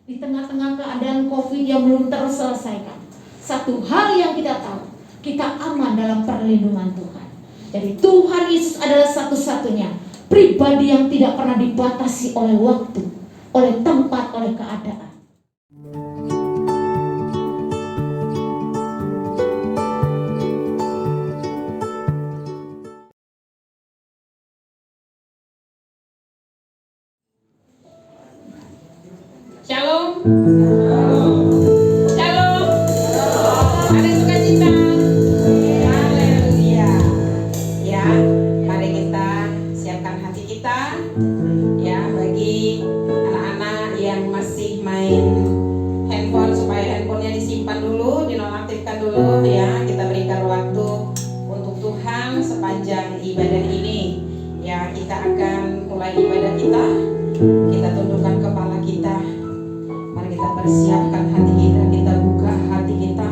Di tengah-tengah keadaan COVID yang belum terselesaikan, satu hal yang kita tahu, kita aman dalam perlindungan Tuhan. Jadi Tuhan Yesus adalah satu-satunya pribadi yang tidak pernah dibatasi oleh waktu, oleh tempat, oleh keadaan. Shalom. Shalom. Hari sukacita. Haleluya. Ya, mari kita siapkan hati kita. Ya, bagi anak-anak yang masih main handphone, supaya handphonenya disimpan dulu, dinonaktifkan dulu ya. Kita berikan waktu untuk Tuhan sepanjang ibadah ini. Ya, kita akan mulai ibadah kita. Kita tundukkan kepala kita. Mari kita persiapkan hati kita, kita buka hati kita,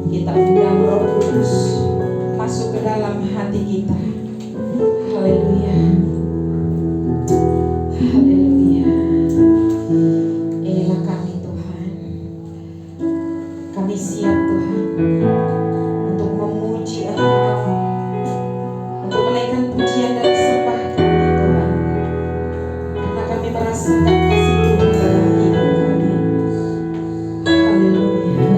kita undang Roh Kudus masuk ke dalam hati kita. Haleluya, haleluya. Inilah kami Tuhan, kami siap Tuhan untuk memuji Engkau, untuk menaikkan pujian dan sembah kami Tuhan, karena kami merasakan kasih Tuhan dalam hidup kami. Haleluya.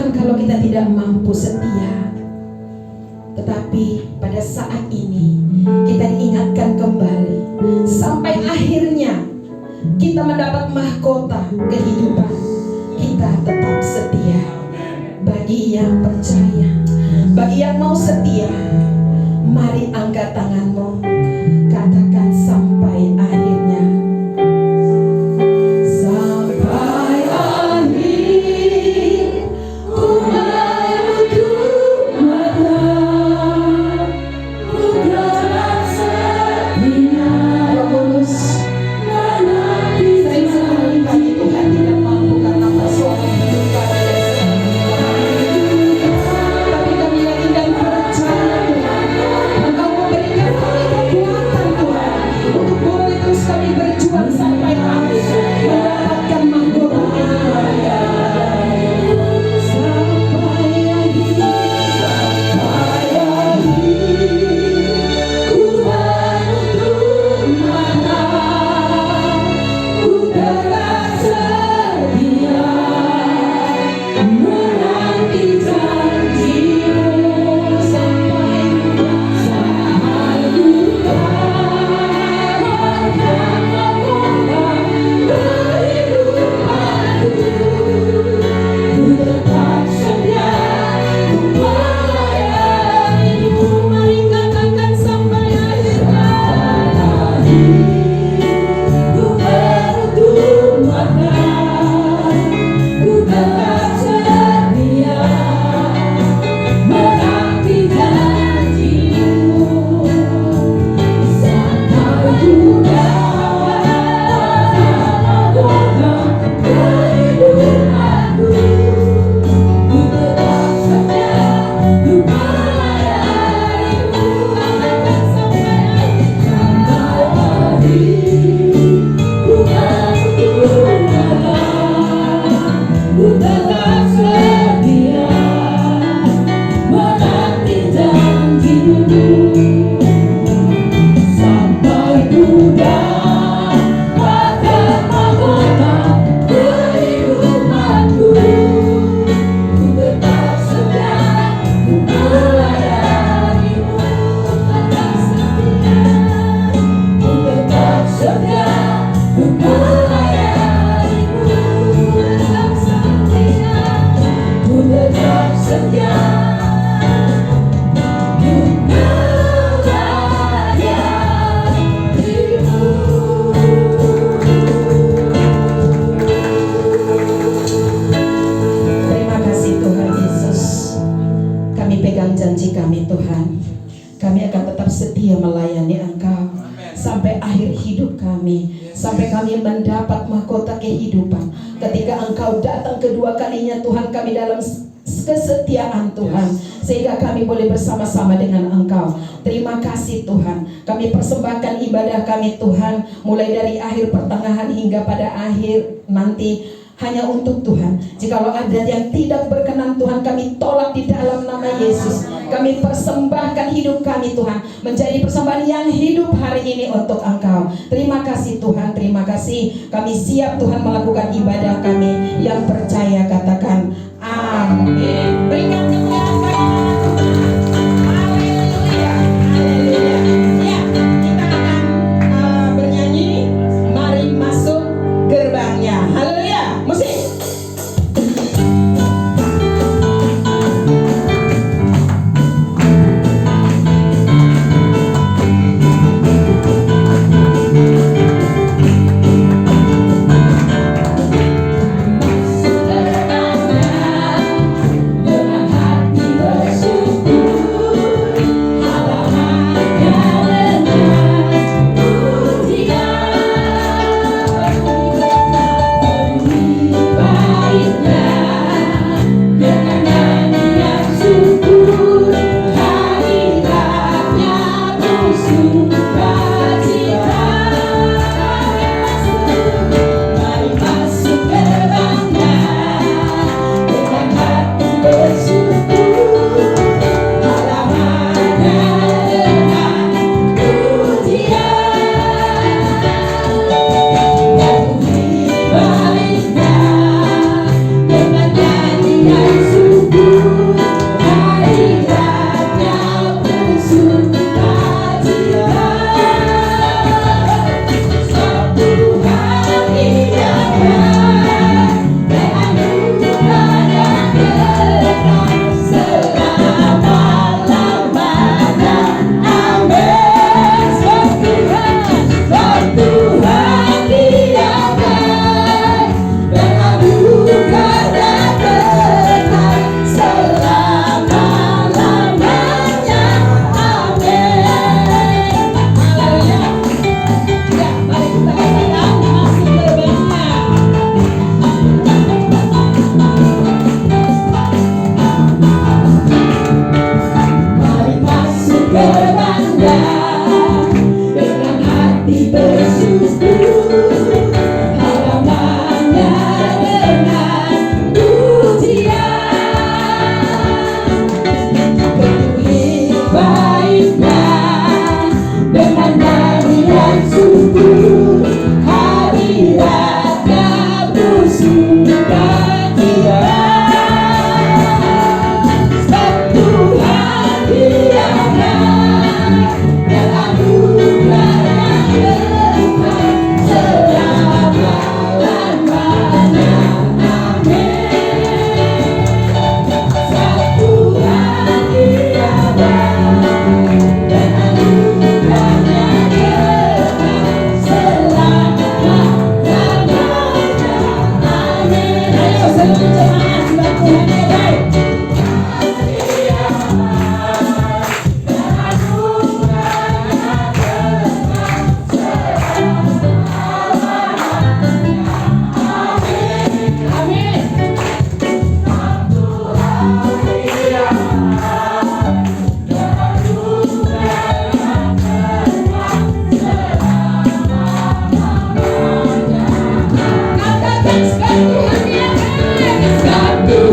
Bukan kalau kita tidak mampu setia, tetapi pada saat ini kita diingatkan kembali sampai akhirnya kita mendapat mahkota kehidupan. Kita tetap setia. Bagi yang percaya, bagi yang mau setia, mari angkat tanganmu, katakan sampai akhirnya. Sampai akhir ku menutup mata, ku tetap setia. Sering sekali kami Tuhan tidak mampu karena persoalan hidup kami. Tapi kami yakin dan percaya Tuhan, Engkau memberikan kami kekuatan Tuhan, untuk boleh terus kami berjuang sampai akhir, mendapatkan mahkota kehidupan. Sampai akhir, ku menutup mata, ku tetap setia, menanti janji-Mu. Sampai duka, bahkan mahkota kehidupanku, ku tetap setia, ku melayani-Mu. Mari katakan sampai akhir hayat, ku menutup mata, ku tetap setia, menanti janji-Mu. Sampai duka, mahkota kehidupanku, ku tetap setia, ku melayani-Mu. Katakan sampai akhir, ku menutup mata, ku tetap setia, menanti janji-Mu. Sampai duka, bahkan mahkota kehidupanku, ku tetap setia, ku melayani-Mu. Tetap setia, ku tetap setia, ku melayani-Mu. Tetap setia, ku tetap setia, ku melayani-Mu. Terima kasih Tuhan Yesus. Kami pegang janji kami Tuhan. Kami akan tetap setia melayani Engkau sampai akhir hidup kami, sampai kami mendapat mahkota kehidupan. Ketika Engkau datang kedua kalinya Tuhan, kami dalam kesetiaan Tuhan, sehingga kami boleh bersama-sama dengan Engkau. Terima kasih Tuhan. Kami persembahkan ibadah kami Tuhan, mulai dari akhir, pertengahan hingga pada akhir nanti, hanya untuk Tuhan. Jikalau ada yang tidak berkenan Tuhan, kami tolak di dalam nama Yesus. Kami persembahkan hidup kami Tuhan, menjadi persembahan yang hidup hari ini untuk Engkau. Terima kasih Tuhan, terima kasih. Kami siap Tuhan melakukan ibadah kami. Yang percaya katakan amin. Berikan kemuliaan bagi nama Tuhan. Haleluya, haleluya. Ya, kita akan bernyanyi. Mari masuk gerbangnya. Haleluya. Musik. Dengan hati dengan hati bersyukur, halamannya dengan pujian, penuhi baiknya dengan nyanyian syukur, hadiratnya bersukacita. Sebab Tuhan Dia baik dan anugerahnya kekal selama-lamanya. Amin. Sebab Tuhan Dia baik dan anugerahnya kekal selama-lamanya. Amin. Ayo seluruh jemaat, sebab Tuhan Dia baik.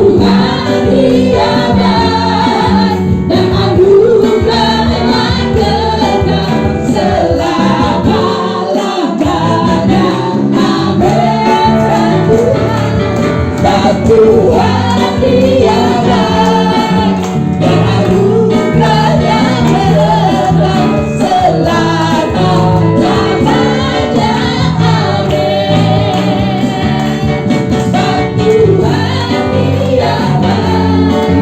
Tuhan Dia baik dan anugerahnya kekal selama-lamanya. Amin. Sebab Tuhan Dia baik dan anugerahnya kekal selama-lamanya. Amin. Sebab Tuhan Dia baik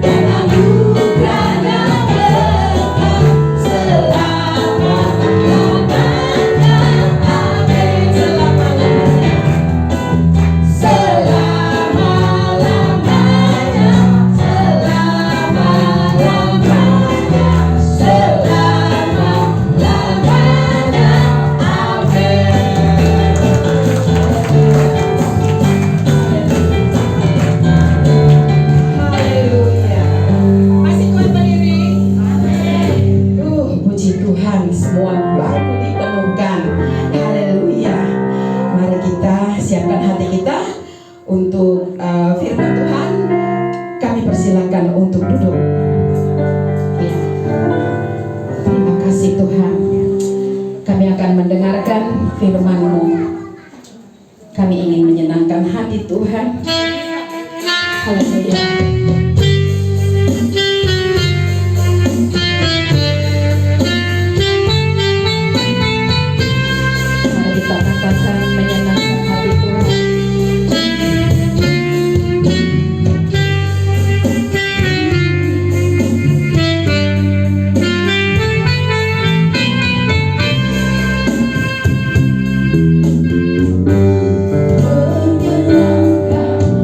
dan anugerahnya kekal selama-lamanya. Amin. Selama-lamanya, selama-lamanya, selama-lamanya. Haleluya. Masih kuat berdiri? Puji Tuhan, semua bangku dipenuhkan. Haleluya. Mari kita siapkan hati kita untuk firman Tuhan. Kami persilakan untuk duduk. Ya. Terima kasih Tuhan. Kami akan mendengarkan firman-Mu. Kami ingin menyenangkan hati Tuhan. Haleluya. Mari kita katakan menyenangkan hati Tuhan. Menyenangkan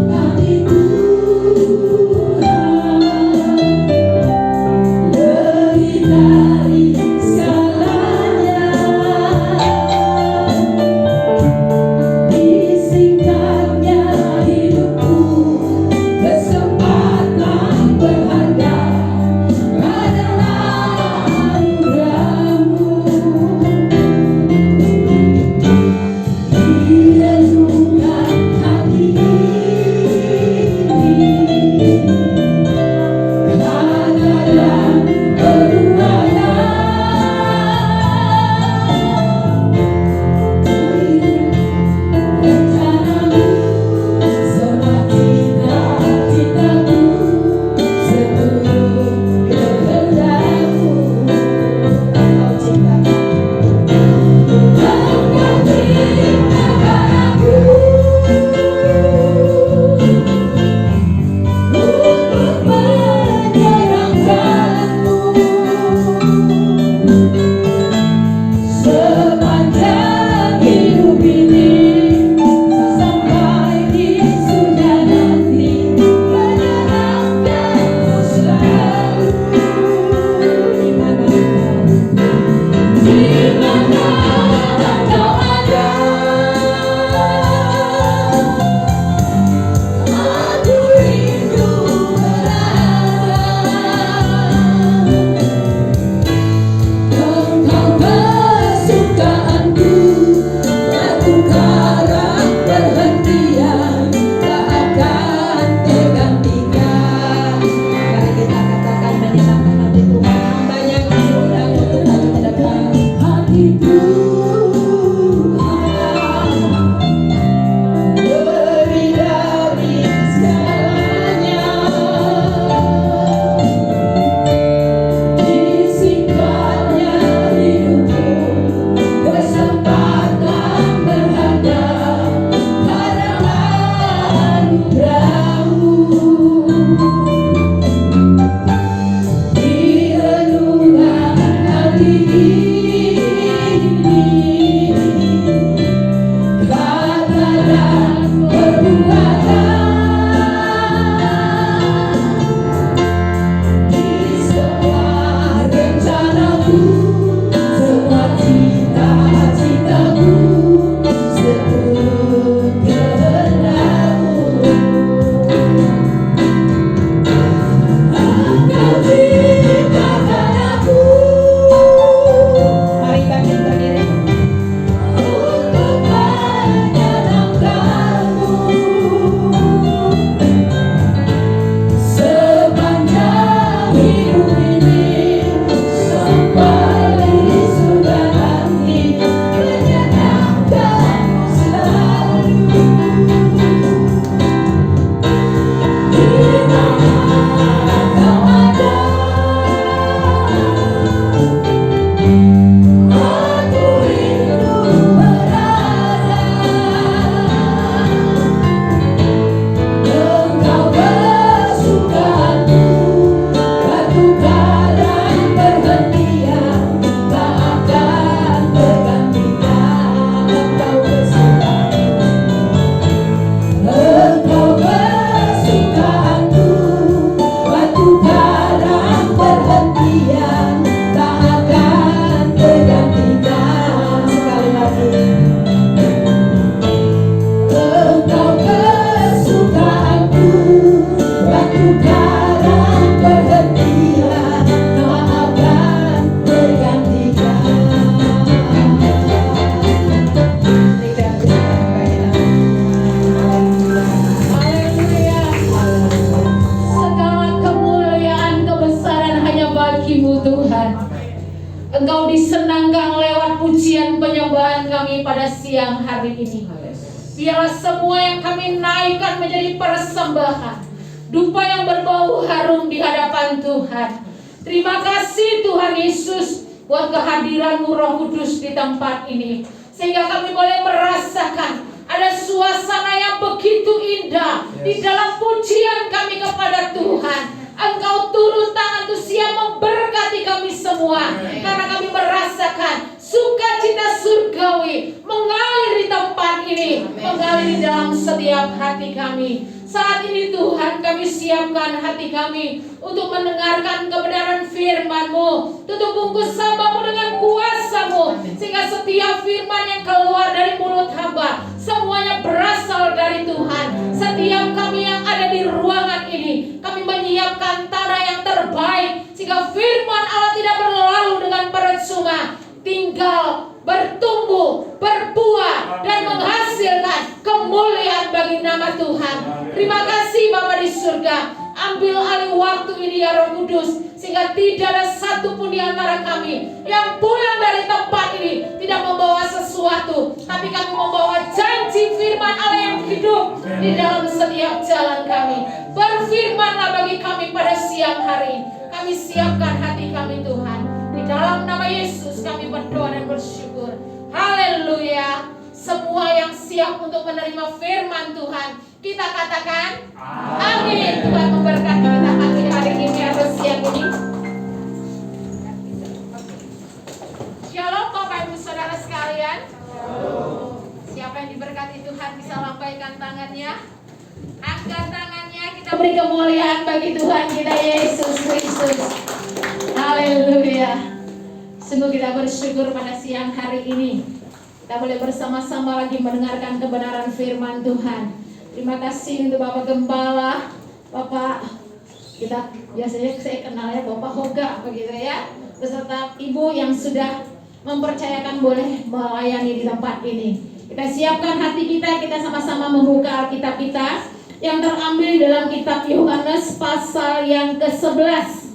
disenangkan lewat pujian penyembahan kami pada siang hari ini. Biarlah semua yang kami naikkan menjadi persembahan, dupa yang berbau harum di hadapan Tuhan. Terima kasih Tuhan Yesus buat kehadiran-Mu Roh Kudus di tempat ini, sehingga kami boleh merasakan ada suasana yang begitu indah di dalam pujian kami kepada Tuhan. Engkau turun tangan Tuhan siap memberkati kami semua, karena kami merasakan sukacita surgawi mengalir di tempat ini, mengalir di dalam setiap hati kami. Saat ini Tuhan, kami siapkan hati kami untuk mendengarkan kebenaran firman-Mu. Tutup bungkus hamba-Mu dengan kuasa-Mu, sehingga setiap firman yang keluar dari mulut hamba semuanya berasal dari Tuhan. Setiap kami yang ada di ruangan ini, kami menyiapkan tanah yang terbaik, sehingga firman Allah tidak berlalu dengan percuma, tinggal bertumbuh, berbuah, dan menghasilkan kemuliaan bagi nama Tuhan. Terima kasih Bapa di surga. Ambil alih waktu ini ya Roh Kudus, sehingga tidak ada satupun di antara kami yang pulang dari tempat ini tidak membawa sesuatu, tapi kami membawa janji firman Allah yang hidup di dalam setiap jalan kami. Berfirmanlah bagi kami pada siang hari. Kami siapkan hati kami Tuhan. Di dalam nama Yesus kami berdoa dan bersyukur. Haleluya. Semua yang siap untuk menerima firman Tuhan, kita katakan amin. Tuhan memberkati kita pagi hari ini atau siang ini. Shalom Bapak Ibu Saudara sekalian. Siapa yang diberkati Tuhan bisa lambaikan tangannya. Angkat tangannya, kita beri kemuliaan bagi Tuhan kita Yesus Kristus. Haleluya. Sungguh kita bersyukur pada siang hari ini kita boleh bersama-sama lagi mendengarkan kebenaran firman Tuhan. Terima kasih untuk Bapak Gembala, Bapak kita biasanya saya kenalnya Bapak Hoga begitu ya, beserta Ibu yang sudah mempercayakan boleh melayani di tempat ini. Kita siapkan hati kita, kita sama-sama membuka Alkitab kita yang terambil dalam kitab Yohanes pasal yang ke-11.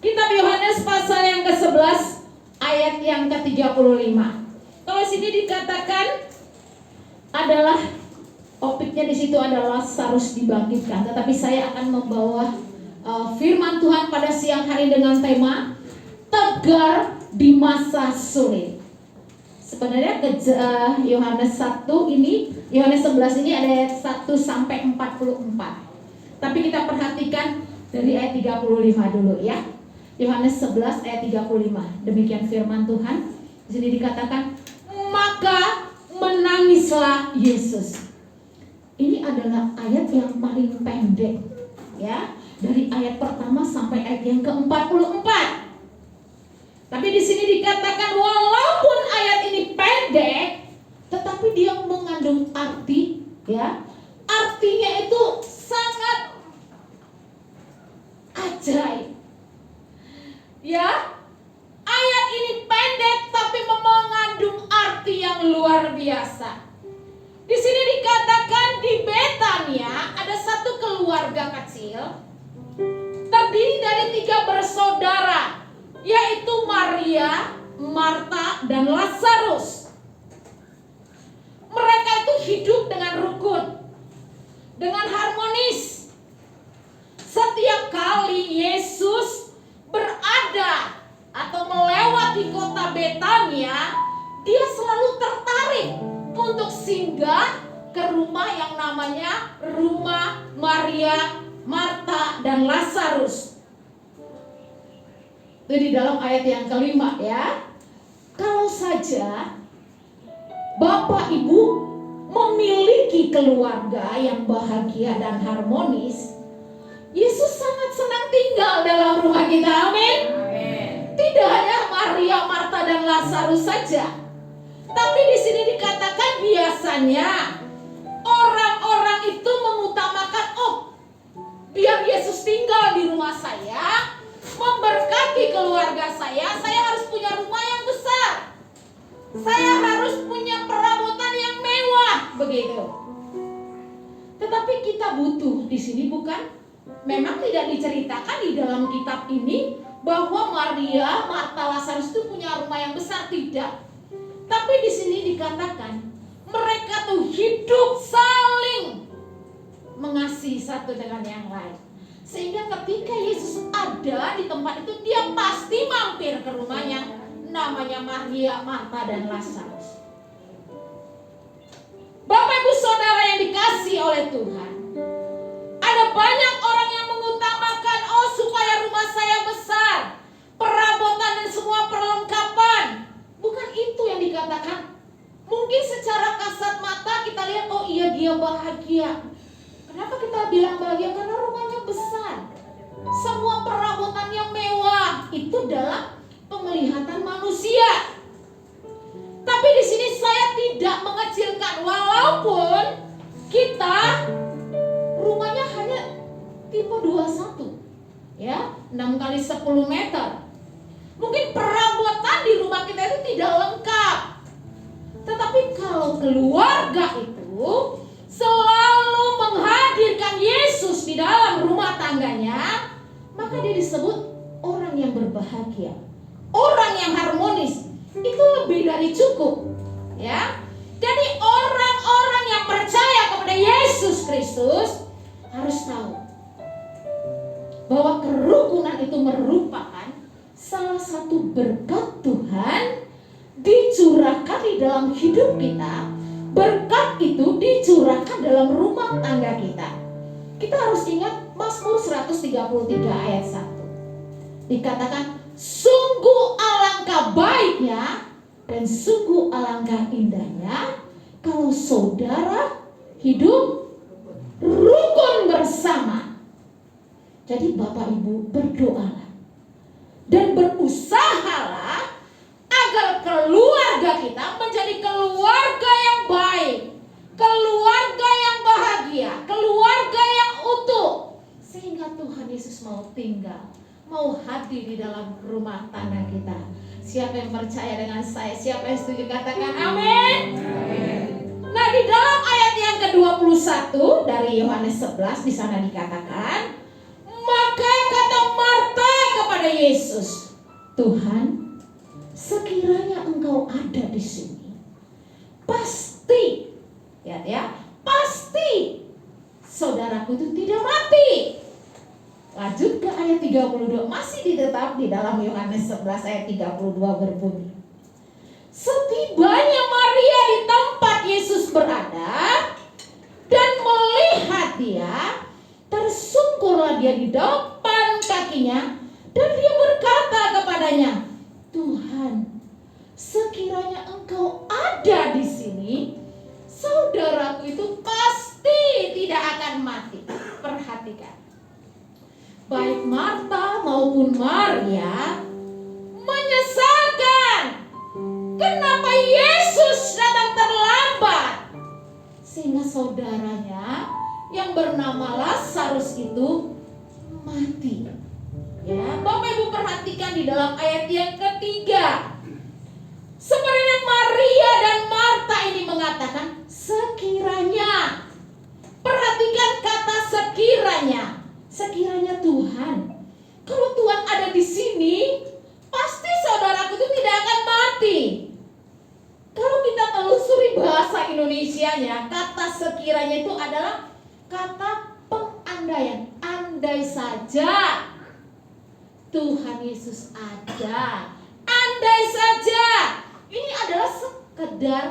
Kitab Yohanes pasal yang ke-11 ayat yang ke-35. Kalau sini dikatakan adalah topiknya di situ adalah Lazarus dibangkitkan, tetapi saya akan membawa firman Tuhan pada siang hari dengan tema tegar di masa sulit. Sebenarnya Yohanes 1 ini, Yohanes 11 ini ada ayat 1 sampai 44. Tapi kita perhatikan dari ayat 35 dulu ya. Yohanes 11 ayat 35. Demikian firman Tuhan. Di sini dikatakan, maka menangislah Yesus. Ini adalah ayat yang paling pendek ya, dari ayat pertama sampai ayat yang ke-44. Tapi di sini dikatakan walaupun ayat ini pendek, tetapi dia mengandung arti ya. Artinya itu sangat ajaib. Ya, ayat ini pendek tapi mengandung arti yang luar biasa. Di sini dikatakan di Betania ada satu keluarga kecil terdiri dari 3 bersaudara, yaitu Maria, Marta, dan Lazarus. Mereka itu hidup dengan rukun, dengan harmonis. Setiap kali Yesus berada atau melewati kota Betania, dia selalu tertarik untuk singgah ke rumah yang namanya rumah Maria, Marta, dan Lazarus. Itu di dalam ayat yang kelima ya. Kalau saja Bapak Ibu memiliki keluarga yang bahagia dan harmonis, Yesus sangat senang tinggal dalam rumah kita. Amin. Tidak hanya Maria, Marta, dan Lazarus saja, tapi di sini dikatakan biasanya orang-orang itu mengutamakan, biar Yesus tinggal di rumah saya, memberkati keluarga saya harus punya rumah yang besar, saya harus punya perabotan yang mewah, begitu. Tetapi kita butuh di sini bukan, memang tidak diceritakan di dalam kitab ini bahwa Maria, Marta, Lazarus itu punya rumah yang besar, tidak. Tapi di sini dikatakan mereka tuh hidup saling mengasihi satu dengan yang lain. Sehingga ketika Yesus ada di tempat itu, dia pasti mampir ke rumahnya, namanya Maria, Marta, dan Lazarus. Bapak Ibu Saudara yang dikasihi oleh Tuhan, ada banyak orang yang mengutamakan, oh supaya rumah saya besar, perabotan dan semua perlengkapan. Bukan itu yang dikatakan. Mungkin secara kasat mata kita lihat, oh iya dia bahagia. Kenapa kita bilang bahagia? Karena rumahnya besar, semua perabotannya mewah. Itu dalam penglihatan manusia. Tapi di sini saya tidak mengecilkan, walaupun kita rumahnya hanya tipe 21, ya, 6 kali 10 meter. Mungkin perabotan di rumah kita itu tidak lengkap. Tetapi kalau keluarga itu selalu menghadirkan Yesus di dalam rumah tangganya, maka dia disebut orang yang berbahagia, orang yang harmonis. Itu lebih dari cukup, ya. Jadi orang-orang yang percaya kepada Yesus Kristus harus tahu bahwa kerukunan itu merupakan salah satu berkat Tuhan dicurahkan di dalam hidup kita. Berkat itu dicurahkan dalam rumah tangga kita. Kita harus ingat Mazmur 133 ayat 1. Dikatakan, sungguh alangkah baiknya dan sungguh alangkah indahnya kalau saudara hidup rukun bersama. Jadi Bapak Ibu, berdoalah dan berusahalah agar keluarga kita menjadi keluarga yang baik, keluarga yang bahagia, keluarga yang utuh, sehingga Tuhan Yesus mau tinggal, mau hadir di dalam rumah tangga kita. Siapa yang percaya dengan saya? Siapa yang setuju? Katakan amin. Nah, di dalam ayat yang ke-21 dari Yohanes 11 di sana dikatakan, maka kata Marta kepada Yesus, Tuhan, sekiranya Engkau ada di sini, pasti, pasti saudaraku itu tidak mati. Lanjut ke ayat 32, masih ditetap di dalam Yohanes 11 ayat 32 berbunyi, setibanya Maria di tempat Yesus berada dan melihat dia, tersungkurlah dia di depan kakinya dan dia berkata kepadanya, Tuhan, sekiranya Engkau ada di sini, saudaraku itu pasti tidak akan mati. Perhatikan, baik Marta maupun Maria menyesalkan kenapa Yesus datang terlambat, sehingga saudaranya yang bernama Lazarus itu mati. Ya, Bapak Ibu perhatikan di dalam ayat yang ketiga, sebenarnya Maria dan Marta ini mengatakan sekiranya. Perhatikan kata sekiranya. Sekiranya Tuhan, kalau Tuhan ada di sini, pasti saudaraku itu tidak akan mati. Kalau kita telusuri bahasa Indonesianya, kata sekiranya itu adalah kata pengandaian. Andai saja Tuhan Yesus ada, andai saja. Ini adalah sekedar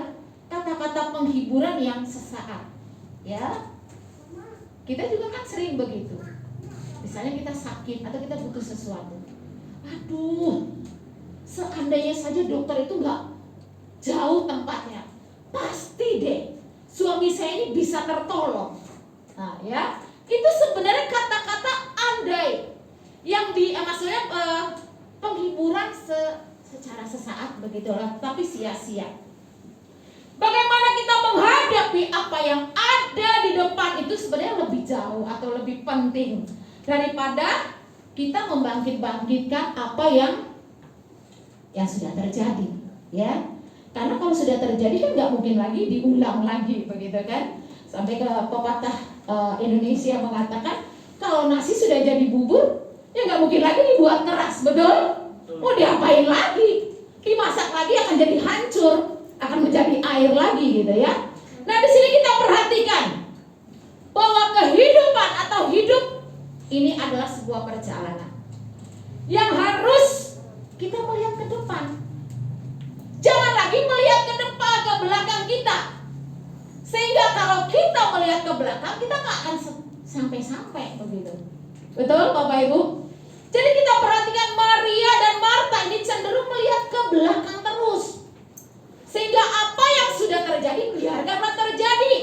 kata-kata penghiburan yang sesaat, ya. Kita juga kan sering begitu. Misalnya kita sakit atau kita butuh sesuatu, aduh, seandainya saja dokter itu nggak jauh tempatnya, pasti deh suami saya ini bisa tertolong. Nah, ya, itu sebenarnya kata-kata andai yang maksudnya penghiburan secara sesaat begitulah, tapi sia-sia. Bagaimana kita menghadapi apa yang ada di depan itu sebenarnya lebih jauh atau lebih penting daripada kita membangkit-bangkitkan apa yang sudah terjadi, ya. Karena kalau sudah terjadi kan nggak mungkin lagi diulang lagi, begitu kan? Sampai ke pepatah Indonesia mengatakan kalau nasi sudah jadi bubur Ya nggak mungkin lagi dibuat keras, betul? Mau diapain lagi? Dimasak lagi akan jadi hancur, akan menjadi air lagi gitu ya. Nah di sini kita perhatikan bahwa kehidupan atau hidup ini adalah sebuah perjalanan yang harus kita melihat ke depan. Jangan lagi melihat ke depan, ke belakang kita. Sehingga kalau kita melihat ke belakang, kita nggak akan sampai-sampai begitu. Betul Bapak Ibu? Jadi kita perhatikan Maria dan Marta ini cenderung melihat ke belakang terus. Sehingga apa yang sudah terjadi biarkanlah terjadi.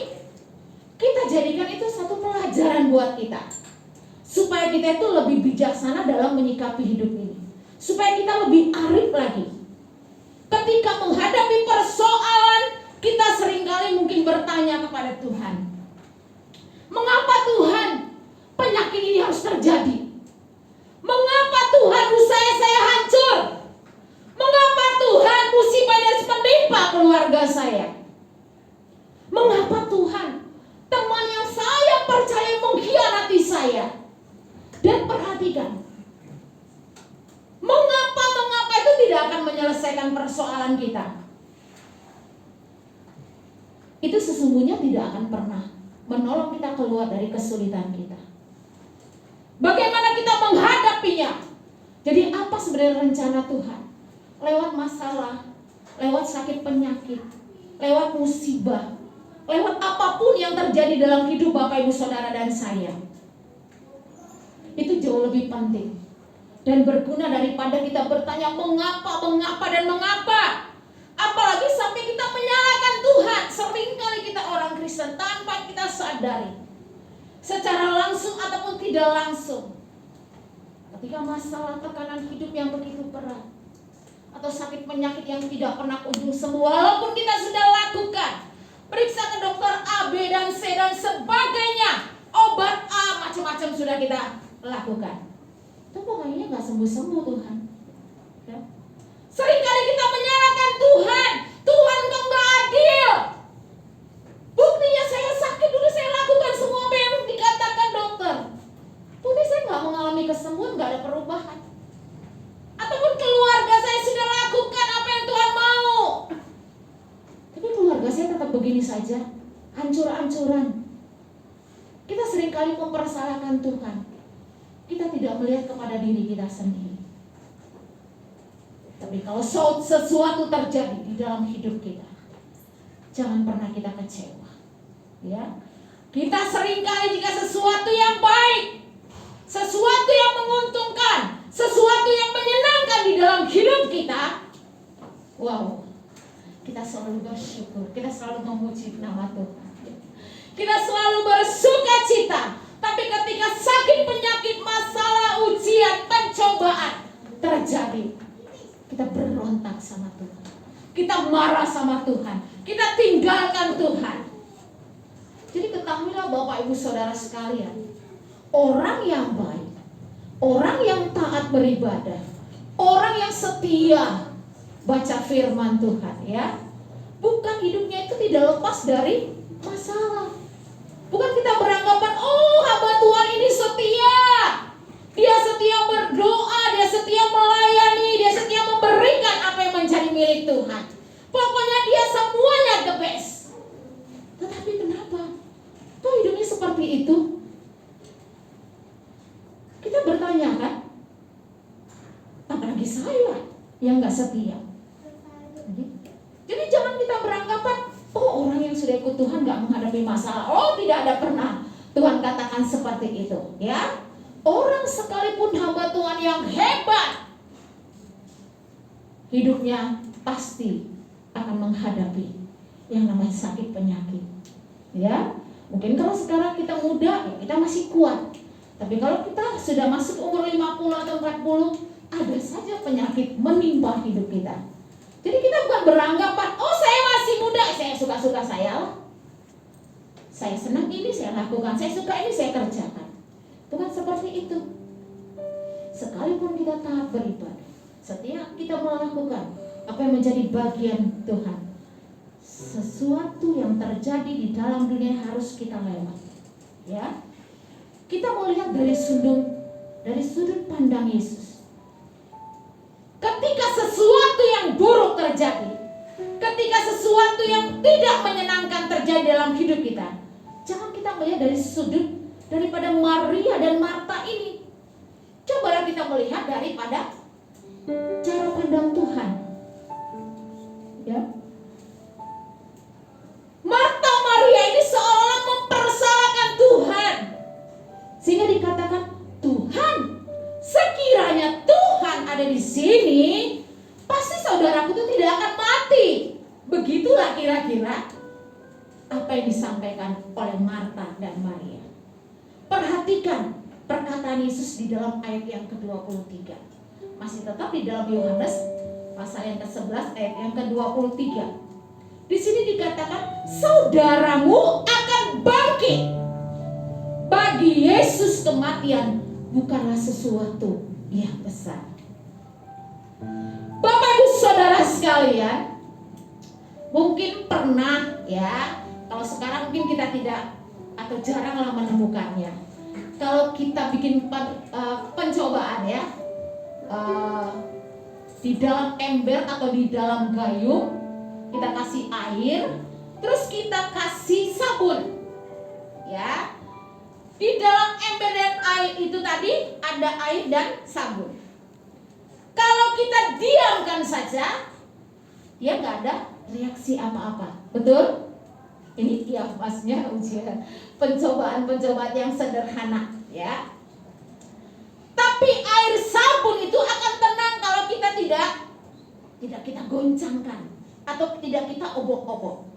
Kita jadikan itu satu pelajaran buat kita. Supaya kita itu lebih bijaksana dalam menyikapi hidup ini. Supaya kita lebih arif lagi. Ketika menghadapi persoalan, kita seringkali mungkin bertanya kepada Tuhan, mengapa Tuhan penyakit ini harus terjadi? Mengapa Tuhan usaha saya hancur? Mengapa Tuhan musibah ini harus menimpa keluarga saya? Mengapa Tuhan teman yang saya percaya mengkhianati saya? Dan perhatikan, mengapa itu tidak akan menyelesaikan persoalan kita. Itu sesungguhnya tidak akan pernah menolong kita keluar dari kesulitan kita. Bagaimana kita menghadapinya? Jadi apa sebenarnya rencana Tuhan? Lewat masalah, lewat sakit penyakit, lewat musibah, lewat apapun yang terjadi dalam hidup Bapak Ibu Saudara dan saya. Itu jauh lebih penting dan berguna daripada kita bertanya mengapa dan mengapa. Apalagi sampai kita menyalahkan Tuhan. Seringkali kita orang Kristen tanpa kita sadari, secara langsung ataupun tidak langsung, ketika masalah tekanan hidup yang begitu berat atau sakit penyakit yang tidak pernah ujung semua, walaupun kita sudah lakukan periksa ke dokter A, B, dan C dan sebagainya, obat A macam-macam sudah kita lakukan, itu pokoknya nggak sembuh-sembuh Tuhan. Ya. Seringkali kita menyalahkan Tuhan. Tuhan kok nggak adil. Buktinya saya sakit dulu, saya lakukan semua apa yang dikatakan dokter. Bukti saya nggak mengalami kesembuhan, nggak ada perubahan. Ataupun keluarga saya sudah lakukan apa yang Tuhan mau, tapi keluarga saya tetap begini saja, hancur-hancuran. Kita seringkali mempersalahkan Tuhan. Kita tidak melihat kepada diri kita sendiri. Tapi kalau sesuatu terjadi di dalam hidup kita, jangan pernah kita kecewa. Ya, kita seringkali jika sesuatu yang baik, sesuatu yang menguntungkan, sesuatu yang menyenangkan di dalam hidup kita, wow, kita selalu bersyukur, kita selalu memuji nama Tuhan, kita selalu bersuka cita. Tapi ketika sakit, penyakit, masalah, ujian, pencobaan terjadi, kita berontak sama Tuhan, kita marah sama Tuhan, kita tinggalkan Tuhan. Jadi ketahuilah Bapak Ibu Saudara sekalian, orang yang baik, orang yang taat beribadah, orang yang setia baca firman Tuhan, ya, bukan hidupnya itu tidak lepas dari masalah. Bukan kita beranggapan, oh hamba Tuhan ini setia, dia setia berdoa, dia setia melayani, dia setia memberikan apa yang menjadi milik Tuhan. Pokoknya dia semuanya the best. Tetapi kenapa? Kok hidupnya seperti itu? Kita bertanya kan? Apalagi saya yang gak setia. Jadi jangan kita beranggapan, oh orang yang sudah ikut Tuhan gak menghadapi masalah. Oh tidak ada pernah Tuhan katakan seperti itu, ya. Orang sekalipun hamba Tuhan yang hebat, hidupnya pasti akan menghadapi yang namanya sakit penyakit, ya. Mungkin kalau sekarang kita muda, ya kita masih kuat. Tapi kalau kita sudah masuk umur 50 atau 40, ada saja penyakit menimpa hidup kita. Jadi kita bukan beranggapan, oh saya masih muda, saya suka-suka saya lah. Saya senang ini, saya lakukan. Saya suka ini, saya kerjakan. Bukan seperti itu. Sekalipun kita taat beribadah, setiap kita melakukan apa yang menjadi bagian Tuhan, sesuatu yang terjadi di dalam dunia harus kita lewati. Ya, kita mau lihat dari sudut dari sudut pandang Yesus. Ketika sesuatu yang buruk terjadi, ketika sesuatu yang tidak menyenangkan terjadi dalam hidup kita, jangan kita melihat dari sudut daripada Maria dan Marta ini. Cobalah kita melihat daripada cara pandang Tuhan. Ya. Marta Maria ini seolah mempersalahkan Tuhan. Sehingga dikatakan, Tuhan, sekiranya Tuhan ada di sini, pasti saudaraku itu tidak akan mati. Begitulah kira-kira apa yang disampaikan oleh Marta dan Maria. Perhatikan perkataan Yesus di dalam ayat yang ke-23. Masih tetap di dalam Yohanes pasal yang ke-11 ayat yang ke-23. Di sini dikatakan saudaramu akan bangkit. Bagi Yesus kematian bukanlah sesuatu yang besar. Bapak Ibu Saudara sekalian, mungkin pernah ya, kalau sekarang mungkin kita tidak atau jaranglah menemukannya. Kalau kita bikin pencobaan ya, di dalam ember atau di dalam gayung, kita kasih air, terus kita kasih sabun, ya. Di dalam ember dan air itu tadi ada air dan sabun. Kalau kita diamkan saja, dia nggak ada reaksi apa-apa, betul? Ini ya maksudnya ujian pencobaan yang sederhana, ya. Tapi air sabun itu akan tenang kalau kita tidak kita goncangkan atau tidak kita obok-obok.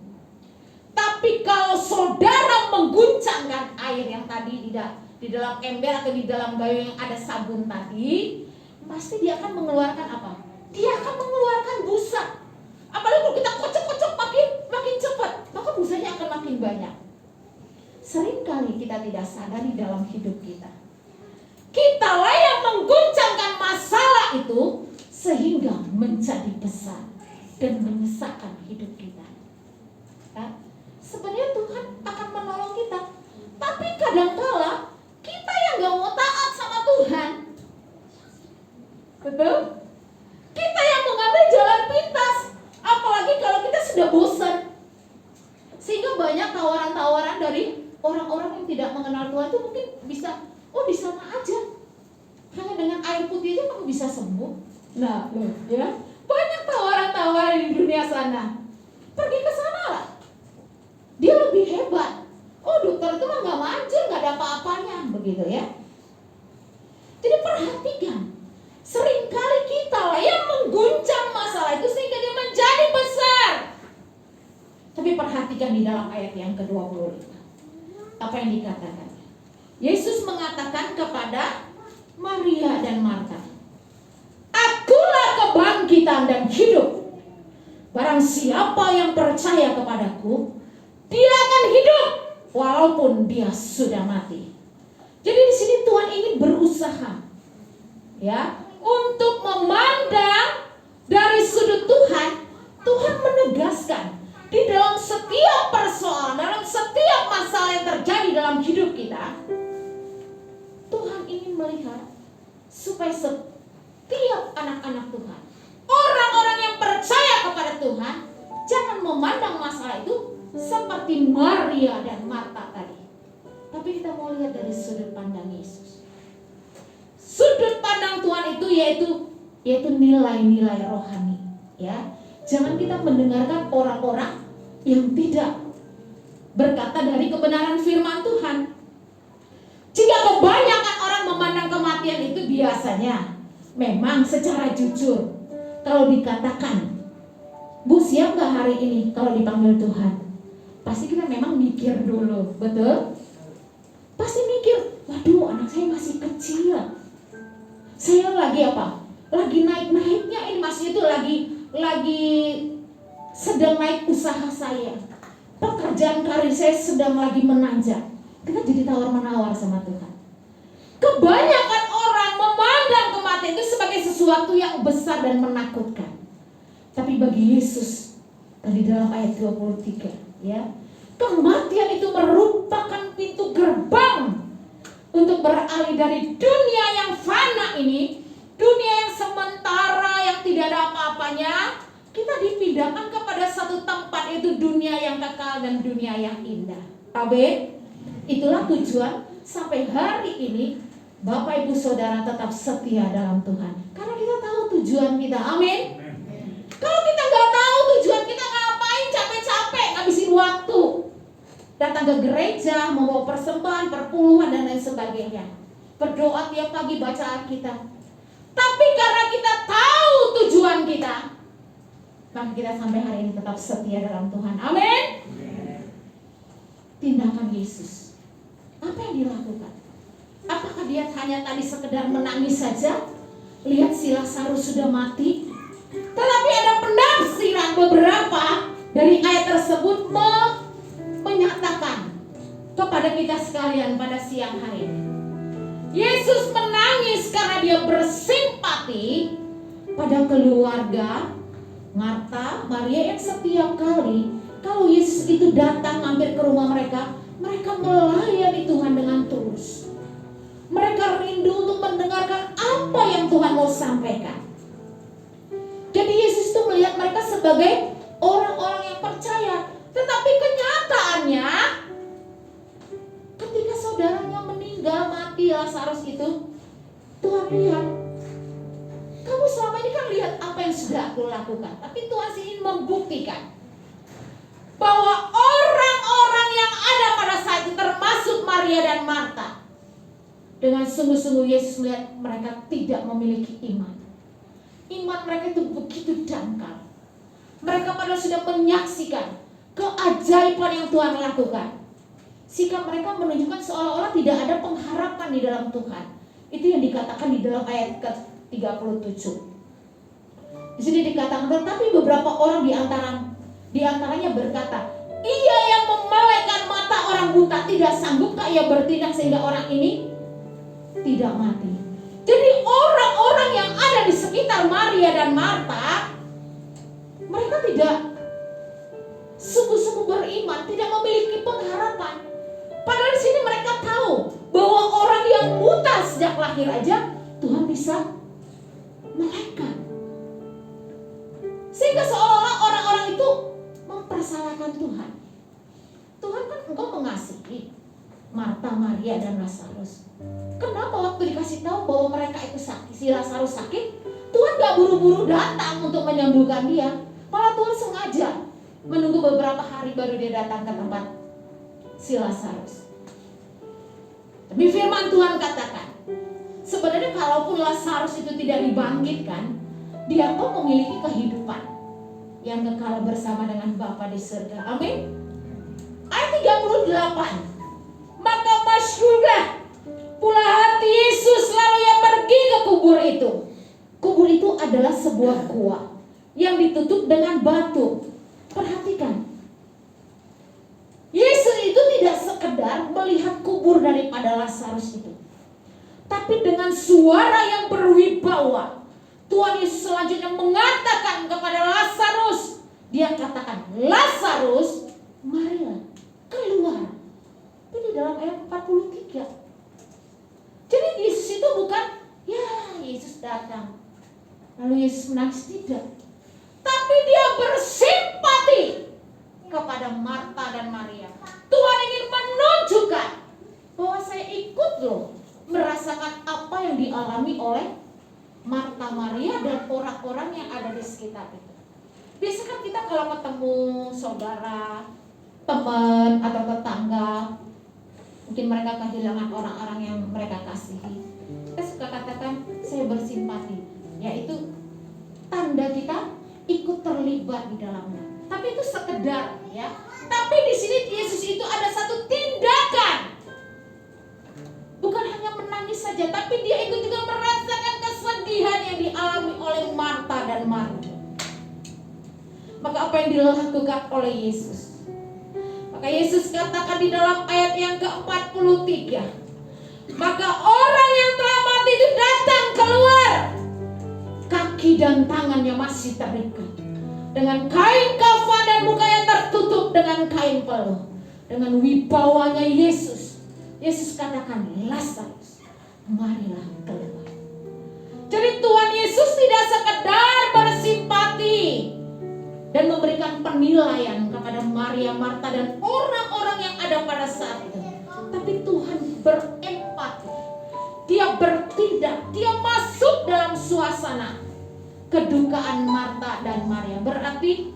Tapi kalau saudara mengguncangkan air yang tadi di dalam ember atau di dalam gayung yang ada sabun tadi, pasti dia akan mengeluarkan apa? Dia akan mengeluarkan busa. Apalagi kalau kita kocok-kocok makin cepat, maka busanya akan makin banyak. Seringkali kita tidak sadari dalam hidup kita. Kitalah yang mengguncangkan masalah itu sehingga menjadi besar dan menyesakkan hidup kita. Ya? Sebenarnya Tuhan akan menolong kita, tapi kadangkala kita yang gak mau taat sama Tuhan. Betul? Kita yang mengambil jalan pintas, apalagi kalau kita sudah bosan. Sehingga banyak tawaran-tawaran dari orang-orang yang tidak mengenal Tuhan itu mungkin bisa, oh di sana aja, hanya dengan air putih aja kamu bisa sembuh. Nah, ya banyak tawaran-tawaran di dunia sana. Pergi ke sana lah, dia lebih hebat. Oh dokter itu mah nggak manjur, nggak ada apa-apanya, begitu ya. Jadi perhatikan, seringkali kita lah yang mengguncang masalah itu sehingga dia menjadi besar. Tapi perhatikan di dalam ayat yang ke-25, apa yang dikatakan. Yesus mengatakan kepada Maria dan Marta, Akulah kebangkitan dan hidup. Barang siapa yang percaya kepadaku, dia akan hidup walaupun dia sudah mati. Jadi di sini Tuhan ingin berusaha, ya, untuk memandang dari sudut Tuhan. Tuhan menegaskan di dalam setiap persoalan, dalam setiap masalah yang terjadi dalam hidup kita, Tuhan ingin melihat supaya setiap anak-anak Tuhan, orang-orang yang percaya kepada Tuhan, jangan memandang masalah itu seperti Maria dan Marta tadi. Tapi kita mau lihat dari sudut pandang Yesus. Sudut pandang Tuhan itu yaitu nilai-nilai rohani, ya. Jangan kita mendengarkan orang-orang yang tidak berkata dari kebenaran firman Tuhan. Jika kebanyakan orang memandang kematian itu biasanya memang secara jujur, kalau dikatakan, Bu siap gak hari ini kalau dipanggil Tuhan, pasti kita memang mikir dulu, betul? Pasti mikir, waduh anak saya masih kecil, saya lagi apa? Lagi naik-naiknya ini, maksudnya itu lagi sedang naik usaha saya, pekerjaan karir saya sedang lagi menanjak. Kita jadi tawar-menawar sama Tuhan. Kebanyakan orang memandang kematian itu sebagai sesuatu yang besar dan menakutkan. Tapi bagi Yesus, tadi dalam ayat 23, ya, kematian itu merupakan pintu gerbang untuk beralih dari dunia yang fana ini, dunia yang sementara yang tidak ada apa-apanya, kita dipindahkan kepada satu tempat, yaitu dunia yang kekal dan dunia yang indah. Amin. Itulah tujuan sampai hari ini Bapak Ibu Saudara tetap setia dalam Tuhan, karena kita tahu tujuan kita. Amin. Kalau kita nggak tahu tujuan kita, ngapain capek-capek ngabisin waktu datang ke gereja, membawa persembahan, perpuluhan dan lain sebagainya, berdoa tiap pagi, baca Alkitab. Tapi karena kita tahu tujuan kita, maka kita sampai hari ini tetap setia dalam Tuhan. Amin. Tindakan Yesus, apa yang dilakukan? Apakah dia hanya tadi sekedar menangis saja, lihat si Lazarus sudah mati? Tetapi ada penafsiran beberapa dari ayat tersebut menyatakan kepada kita sekalian pada siang hari ini. Yesus menangis karena dia bersimpati pada keluarga Marta, Maria yang setiap kali kalau Yesus itu datang mampir ke rumah mereka, mereka melayani Tuhan dengan tulus. Mereka rindu untuk mendengarkan apa yang Tuhan mau sampaikan. Jadi Yesus itu melihat mereka sebagai orang-orang yang percaya. Tetapi kenyataannya, ketika saudaranya meninggal, mati, Lazarus itu, Tuhan lihat, kamu selama ini kan lihat apa yang sudah aku lakukan. Tapi Tuhan ingin membuktikan bahwa orang-orang yang ada pada saat itu, termasuk Maria dan Marta, dengan sungguh-sungguh Yesus melihat mereka tidak memiliki iman. Iman mereka itu begitu dangkal. Mereka padahal sudah menyaksikan keajaiban yang Tuhan lakukan. Sikap mereka menunjukkan seolah-olah tidak ada pengharapan di dalam Tuhan. Itu yang dikatakan di dalam ayat ke-37. Di sini dikatakan, tetapi beberapa orang di antaranya berkata, ia yang memelekkan mata orang buta, tidak sanggupkah ia bertindak sehingga orang ini tidak mati? Jadi orang-orang yang ada di sekitar Maria dan Marta, mereka tidak sungguh-sungguh beriman, tidak memiliki pengharapan. Padahal di sini mereka tahu bahwa orang yang buta sejak lahir aja Tuhan bisa melekkan. Sehingga seolah-olah orang-orang itu mempersalahkan Tuhan. Tuhan kan engkau mengasihi Marta, Maria dan Lazarus. Kenapa waktu dikasih tahu bahwa mereka itu sakit, si Lazarus sakit, Tuhan gak buru-buru datang untuk menyembuhkan dia. Malah Tuhan sengaja menunggu beberapa hari baru dia datang ke tempat si Lazarus. Tapi firman Tuhan katakan, sebenarnya kalaupun Lazarus itu tidak dibangkitkan, dia pun memiliki kehidupan yang kekal bersama dengan Bapa di surga. Amin. Ayat 38. Maka masyhurlah pula hati Yesus, lalu ia pergi ke kubur itu. Kubur itu adalah sebuah gua yang ditutup dengan batu. Perhatikan, Yesus itu tidak sekedar melihat kubur daripada Lazarus itu, tapi dengan suara yang berwibawa, Tuhan Yesus selanjutnya mengatakan kepada Lazarus, dia katakan, Lazarus, marilah keluar. Ini dalam ayat 43. Jadi Yesus itu bukan, ya Yesus datang lalu Yesus menangis, tidak. Tapi dia bersimpati kepada Marta dan Maria. Tuhan ingin menunjukkan bahwa saya ikut loh merasakan apa yang dialami oleh Marta, Maria dan orang-orang yang ada di sekitar itu. Biasanya kan kita kalau ketemu saudara, teman atau tetangga, mungkin mereka kehilangan orang-orang yang mereka kasihi, kita suka katakan saya bersimpati, yaitu tanda kita ikut terlibat di dalamnya. Tapi itu sekedar, ya. Tapi di sini Yesus itu ada satu tindakan, bukan hanya menangis saja, tapi dia ikut juga merasakan kesedihan yang dialami oleh Marta dan Maria. Maka apa yang dilakukan oleh Yesus? Maka Yesus katakan di dalam ayat yang ke-43, maka orang yang telah mati itu datang keluar, kaki dan tangannya masih terikat dengan kain kafan dan mukanya tertutup dengan kain peluh. Dengan wibawanya Yesus, Yesus katakan, Lazarus, marilah keluar. Jadi Tuhan Yesus tidak sekedar bersimpati dan memberikan penilaian kepada Maria, Marta, dan orang-orang yang ada pada saat itu. Tapi Tuhan berempati. Dia bertindak, dia masuk dalam suasana kedukaan Marta dan Maria. Berarti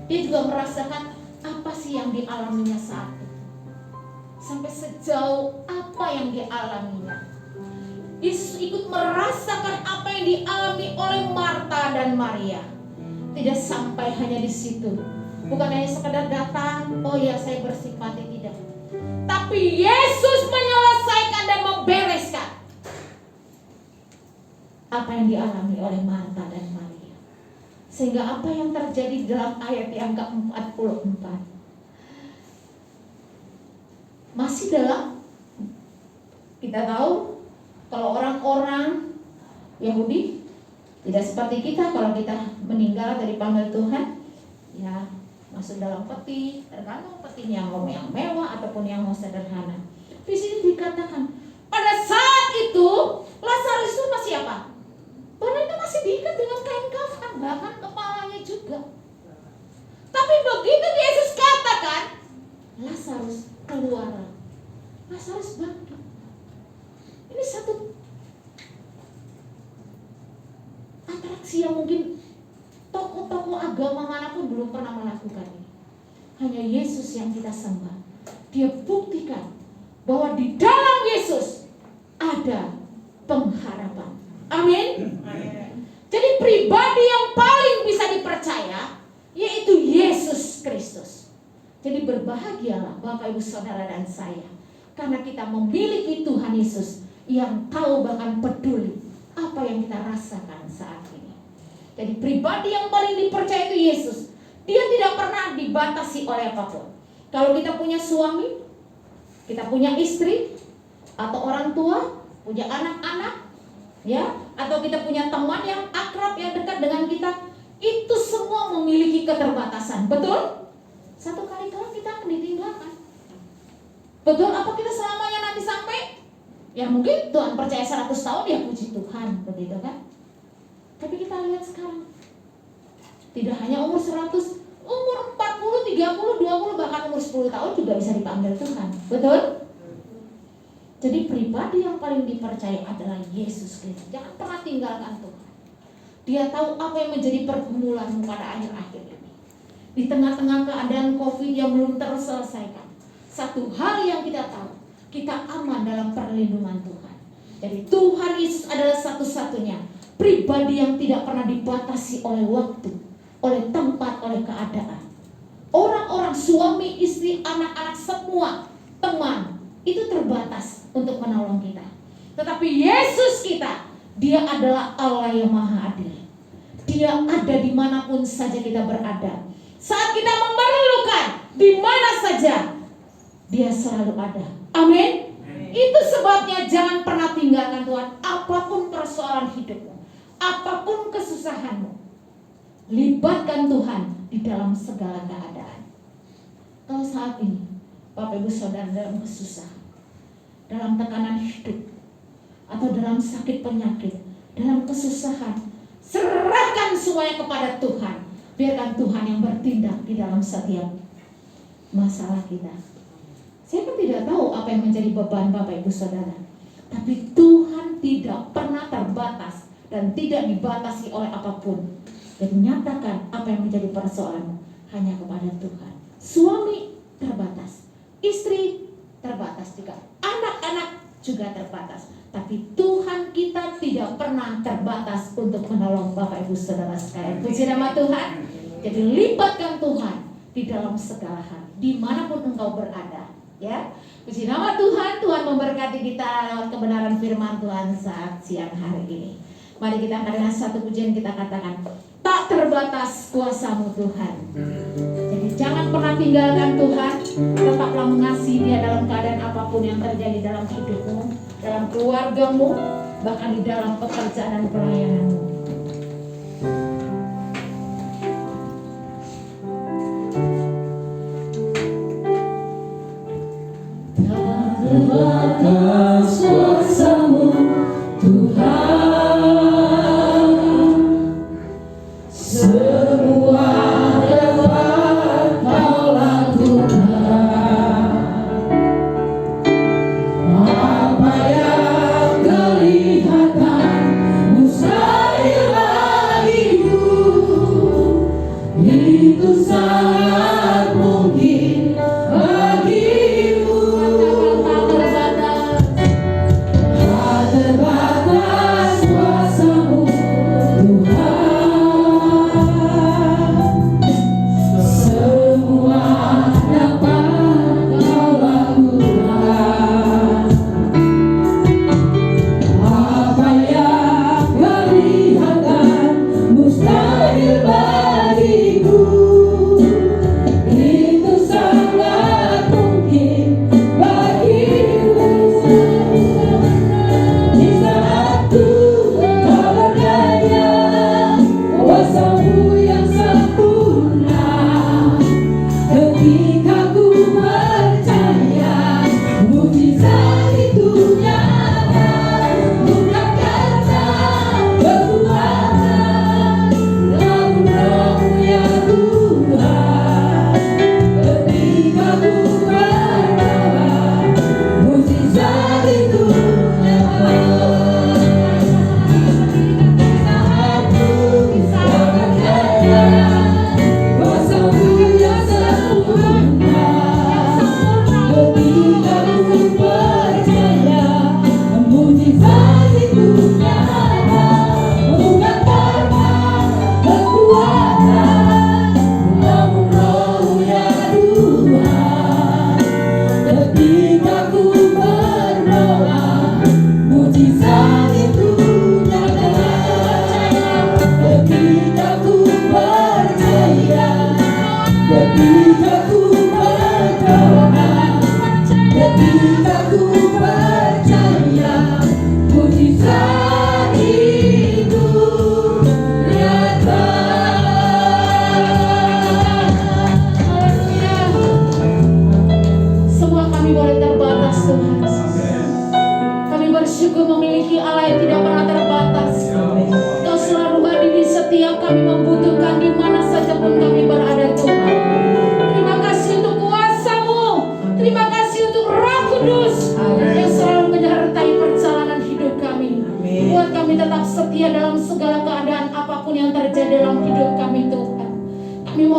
dia juga merasakan apa sih yang dialaminya saat itu. Sampai sejauh apa yang dialaminya. Yesus ikut merasakan apa yang dialami oleh Marta dan Maria. Tidak sampai hanya di situ. Bukan hanya sekedar datang, oh ya saya bersimpati, tidak. Tapi Yesus menyelesaikan dan membereskan apa yang dialami oleh Marta dan Maria. Sehingga apa yang terjadi dalam ayat yang ke-44 masih dalam, kita tahu kalau orang-orang Yahudi tidak seperti kita. Kalau kita meninggal dari dipanggil Tuhan, ya masuk dalam peti, tergantung petinya mau yang mewah ataupun yang mau sederhana. Di sini dikatakan pada saat itu Lazarus itu masih apa? Badannya masih diikat dengan kain kafan, bahkan kepalanya juga. Tapi begitu Yesus katakan, Lazarus keluar, Lazarus bangkit. Ini satu atraksi yang mungkin tokoh-tokoh agama manapun belum pernah melakukan ini. Hanya Yesus yang kita sembah. Dia buktikan bahwa di dalam Yesus ada pengharapan. Amin. Jadi pribadi yang paling bisa dipercaya yaitu Yesus Kristus. Jadi berbahagialah Bapak Ibu Saudara dan saya, karena kita memiliki Tuhan Yesus yang tahu bahkan peduli apa yang kita rasakan saat ini. Jadi pribadi yang paling dipercaya itu Yesus. Dia tidak pernah dibatasi oleh apapun. Kalau kita punya suami, kita punya istri, atau orang tua, punya anak-anak, ya, atau kita punya teman yang akrab, yang dekat dengan kita, itu semua memiliki keterbatasan. Betul? Satu kali kalau kita akan ditinggalkan. Betul? Apa kita selamanya nanti sampai? Ya mungkin Tuhan percaya 100 tahun, ya puji Tuhan, begitu kan? Tapi kita lihat sekarang, tidak hanya umur 100, umur 40, 30, 20, bahkan umur 10 tahun juga bisa dipanggil Tuhan. Betul? Jadi pribadi yang paling dipercaya adalah Yesus Kristus. Jangan pernah tinggalkan Tuhan. Dia tahu apa yang menjadi pergumulanmu pada akhir-akhir ini. Di tengah-tengah keadaan COVID yang belum terselesaikan, satu hal yang kita tahu, kita aman dalam perlindungan Tuhan. Jadi Tuhan Yesus adalah satu-satunya pribadi yang tidak pernah dibatasi oleh waktu, oleh tempat, oleh keadaan. Orang-orang, suami, istri, anak-anak, semua teman itu terbatas untuk menolong kita. Tetapi Yesus kita, Dia adalah Allah yang Maha Adil. Dia ada dimanapun saja kita berada. Saat kita memerlukan, di mana saja Dia selalu ada. Amin. Itu sebabnya jangan pernah tinggalkan Tuhan. Apapun persoalan hidupmu, apapun kesusahanmu, libatkan Tuhan di dalam segala keadaan. Kalau saat ini Bapak Ibu Saudara dalam kesusahan, dalam tekanan hidup, atau dalam sakit penyakit, dalam kesusahan, serahkan semuanya kepada Tuhan. Biarkan Tuhan yang bertindak di dalam setiap masalah kita. Saya pun tidak tahu apa yang menjadi beban Bapak Ibu Saudara, tapi Tuhan tidak pernah terbatas dan tidak dibatasi oleh apapun. Jadi nyatakan apa yang menjadi persoalanmu hanya kepada Tuhan. Suami terbatas, istri terbatas juga, anak-anak juga terbatas. Tapi Tuhan kita tidak pernah terbatas untuk menolong Bapak Ibu Saudara sekalian. Puji nama Tuhan. Jadi libatkan Tuhan di dalam segala hal, dimanapun engkau berada. Ya, puji nama Tuhan. Tuhan memberkati kita lewat kebenaran firman Tuhan saat siang hari ini. Mari kita angkat dengan satu pujian, kita katakan, tak terbatas kuasa-Mu Tuhan. Jadi jangan pernah tinggalkan Tuhan. Tetaplah mengasihi Dia dalam keadaan apapun yang terjadi dalam hidupmu, dalam keluargamu, bahkan di dalam pekerjaan dan pelayananmu. Tak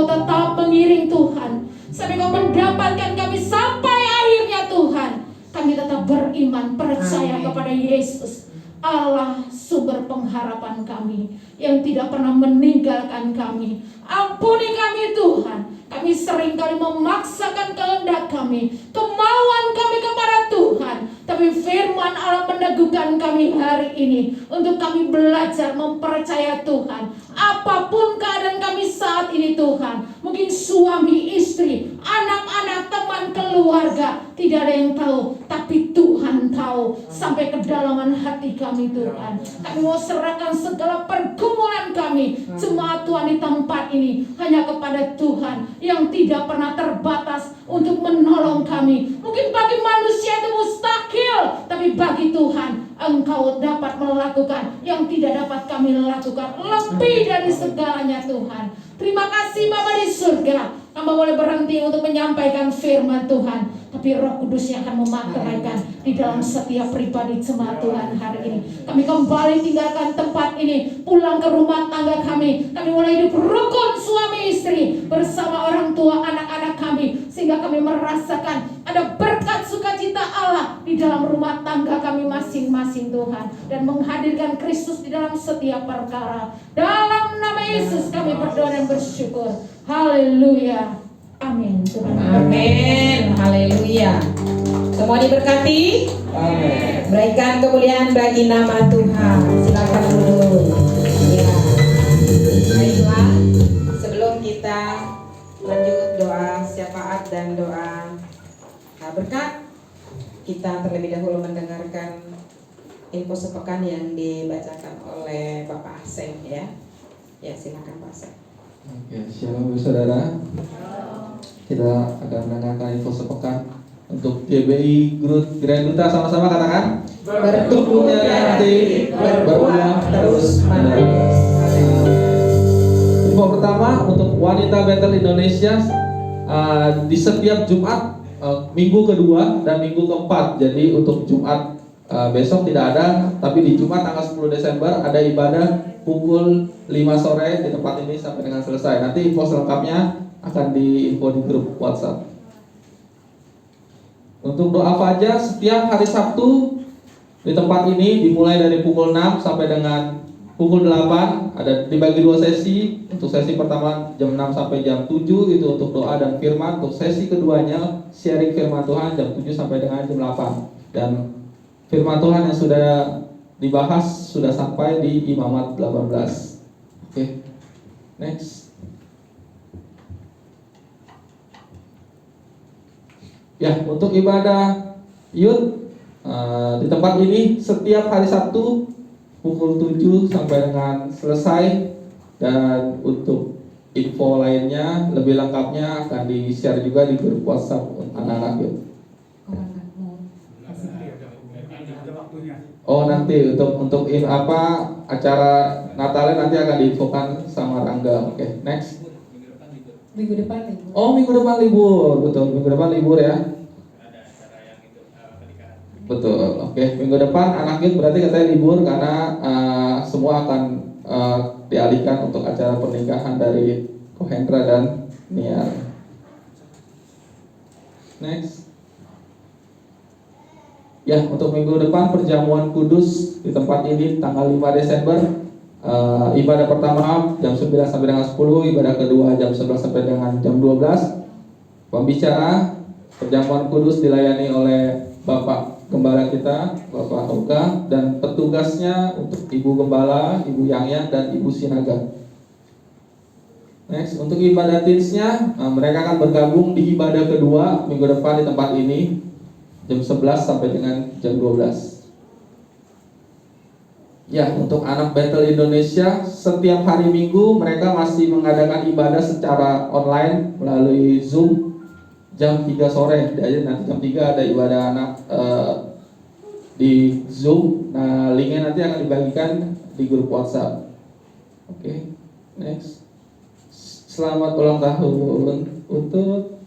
Engkau tetap mengiring Tuhan, sampai Engkau mendapatkan kami sampai akhirnya Tuhan. Kami tetap beriman, percaya Amin. kepada Yesus, Allah sumber pengharapan kami, yang tidak pernah meninggalkan kami. Ampuni kami Tuhan, kami seringkali memaksakan kehendak kami, kemauan kami kepada Tuhan. Tapi firman Allah meneguhkan kami hari ini untuk kami belajar mempercaya Tuhan. Apapun keadaan kami saat ini Tuhan, mungkin suami, istri, anak-anak, teman, keluarga, tidak ada yang tahu, tapi Tuhan tahu sampai kedalaman hati kami Tuhan. Kami mau serahkan segala pergumulan kami, jemaat Tuhan di tempat ini, hanya kepada Tuhan yang tidak pernah terbatas untuk menolong kami. Mungkin bagi manusia itu mustahil, tapi bagi Tuhan Engkau dapat melakukan yang tidak dapat kami lakukan, lebih dari segalanya Tuhan. Terima kasih Bapa di surga, kami boleh berhenti untuk menyampaikan firman Tuhan, tapi Roh Kudus yang akan memakaikan di dalam setiap pribadi jemaat Tuhan hari ini. Kami kembali tinggalkan tempat ini, pulang ke rumah tangga kami. Kami mulai hidup rukun suami istri bersama orang tua anak-anak kami, sehingga kami merasakan ada berkat sukacita Allah di dalam rumah tangga kami masing-masing Tuhan, dan menghadirkan Kristus di dalam setiap perkara. Dalam nama Yesus kami berdoa dan bersyukur. Haleluya. Amin. Tuhan Amin. Haleluya. Semua diberkati. Amin. Berikan kemuliaan bagi nama Tuhan. Silakan duduk. Ya. Baiklah. Sebelum kita lanjut doa syafaat dan doa berkat, kita terlebih dahulu mendengarkan info sepekan yang dibacakan oleh Bapak Aseng ya. Ya, silakan Pak Aseng. Oke, shalom saudara. Kita akan mendengarkan info sepekan untuk GBI Grand Duta. Sama-sama katakan, bertumbuhnya nanti berbuah terus menerus. Info pertama untuk wanita Bethel Indonesia, di setiap Jumat, minggu kedua dan minggu keempat. Jadi untuk Jumat besok tidak ada, tapi di Jumat tanggal 10 Desember ada ibadah pukul 5 sore di tempat ini sampai dengan selesai. Nanti info selengkapnya akan diinfo di grup WhatsApp. Untuk doa fajar setiap hari Sabtu di tempat ini dimulai dari pukul 6 sampai dengan pukul 8, ada dibagi 2 sesi. Untuk sesi pertama jam 6 sampai jam 7 itu untuk doa dan firman. Untuk sesi keduanya sharing firman Tuhan jam 7 sampai dengan jam 8. Dan firman Tuhan yang sudah dibahas sudah sampai di Imamat 18. Oke. Next. Ya, untuk ibadah Yud di tempat ini setiap hari Sabtu pukul 7 sampai dengan selesai. Dan untuk info lainnya lebih lengkapnya akan di-share juga di grup WhatsApp anak-anak Yud. Oh, nanti untuk acara Natalnya nanti akan diinfokan sama Rangga. Oke, next. Minggu depan libur. Oh, minggu depan libur, betul. Minggu depan libur ya. Ada acara yang itu pernikahan. Betul. Oke, minggu depan anak Yud berarti katanya libur karena semua akan dialihkan untuk acara pernikahan dari Kohendra dan Niar. Next. Ya, untuk minggu depan perjamuan kudus di tempat ini tanggal 5 Desember. Ibadah pertama jam 9 sampai dengan 10, ibadah kedua jam 11 sampai dengan jam 12. Pembicara perjamuan kudus dilayani oleh Bapak Gembala kita, Bapak Oka, dan petugasnya untuk Ibu Gembala, Ibu Yang dan Ibu Sinaga. Next, untuk ibadah teensnya, mereka akan bergabung di ibadah kedua minggu depan di tempat ini jam 11 sampai dengan jam 12. Ya, untuk anak Bethel Indonesia setiap hari Minggu mereka masih mengadakan ibadah secara online melalui Zoom jam 3 sore. Jadi nanti jam 3 ada ibadah anak di Zoom. Nah, linknya nanti akan dibagikan di grup WhatsApp. Oke, next. Selamat ulang tahun untuk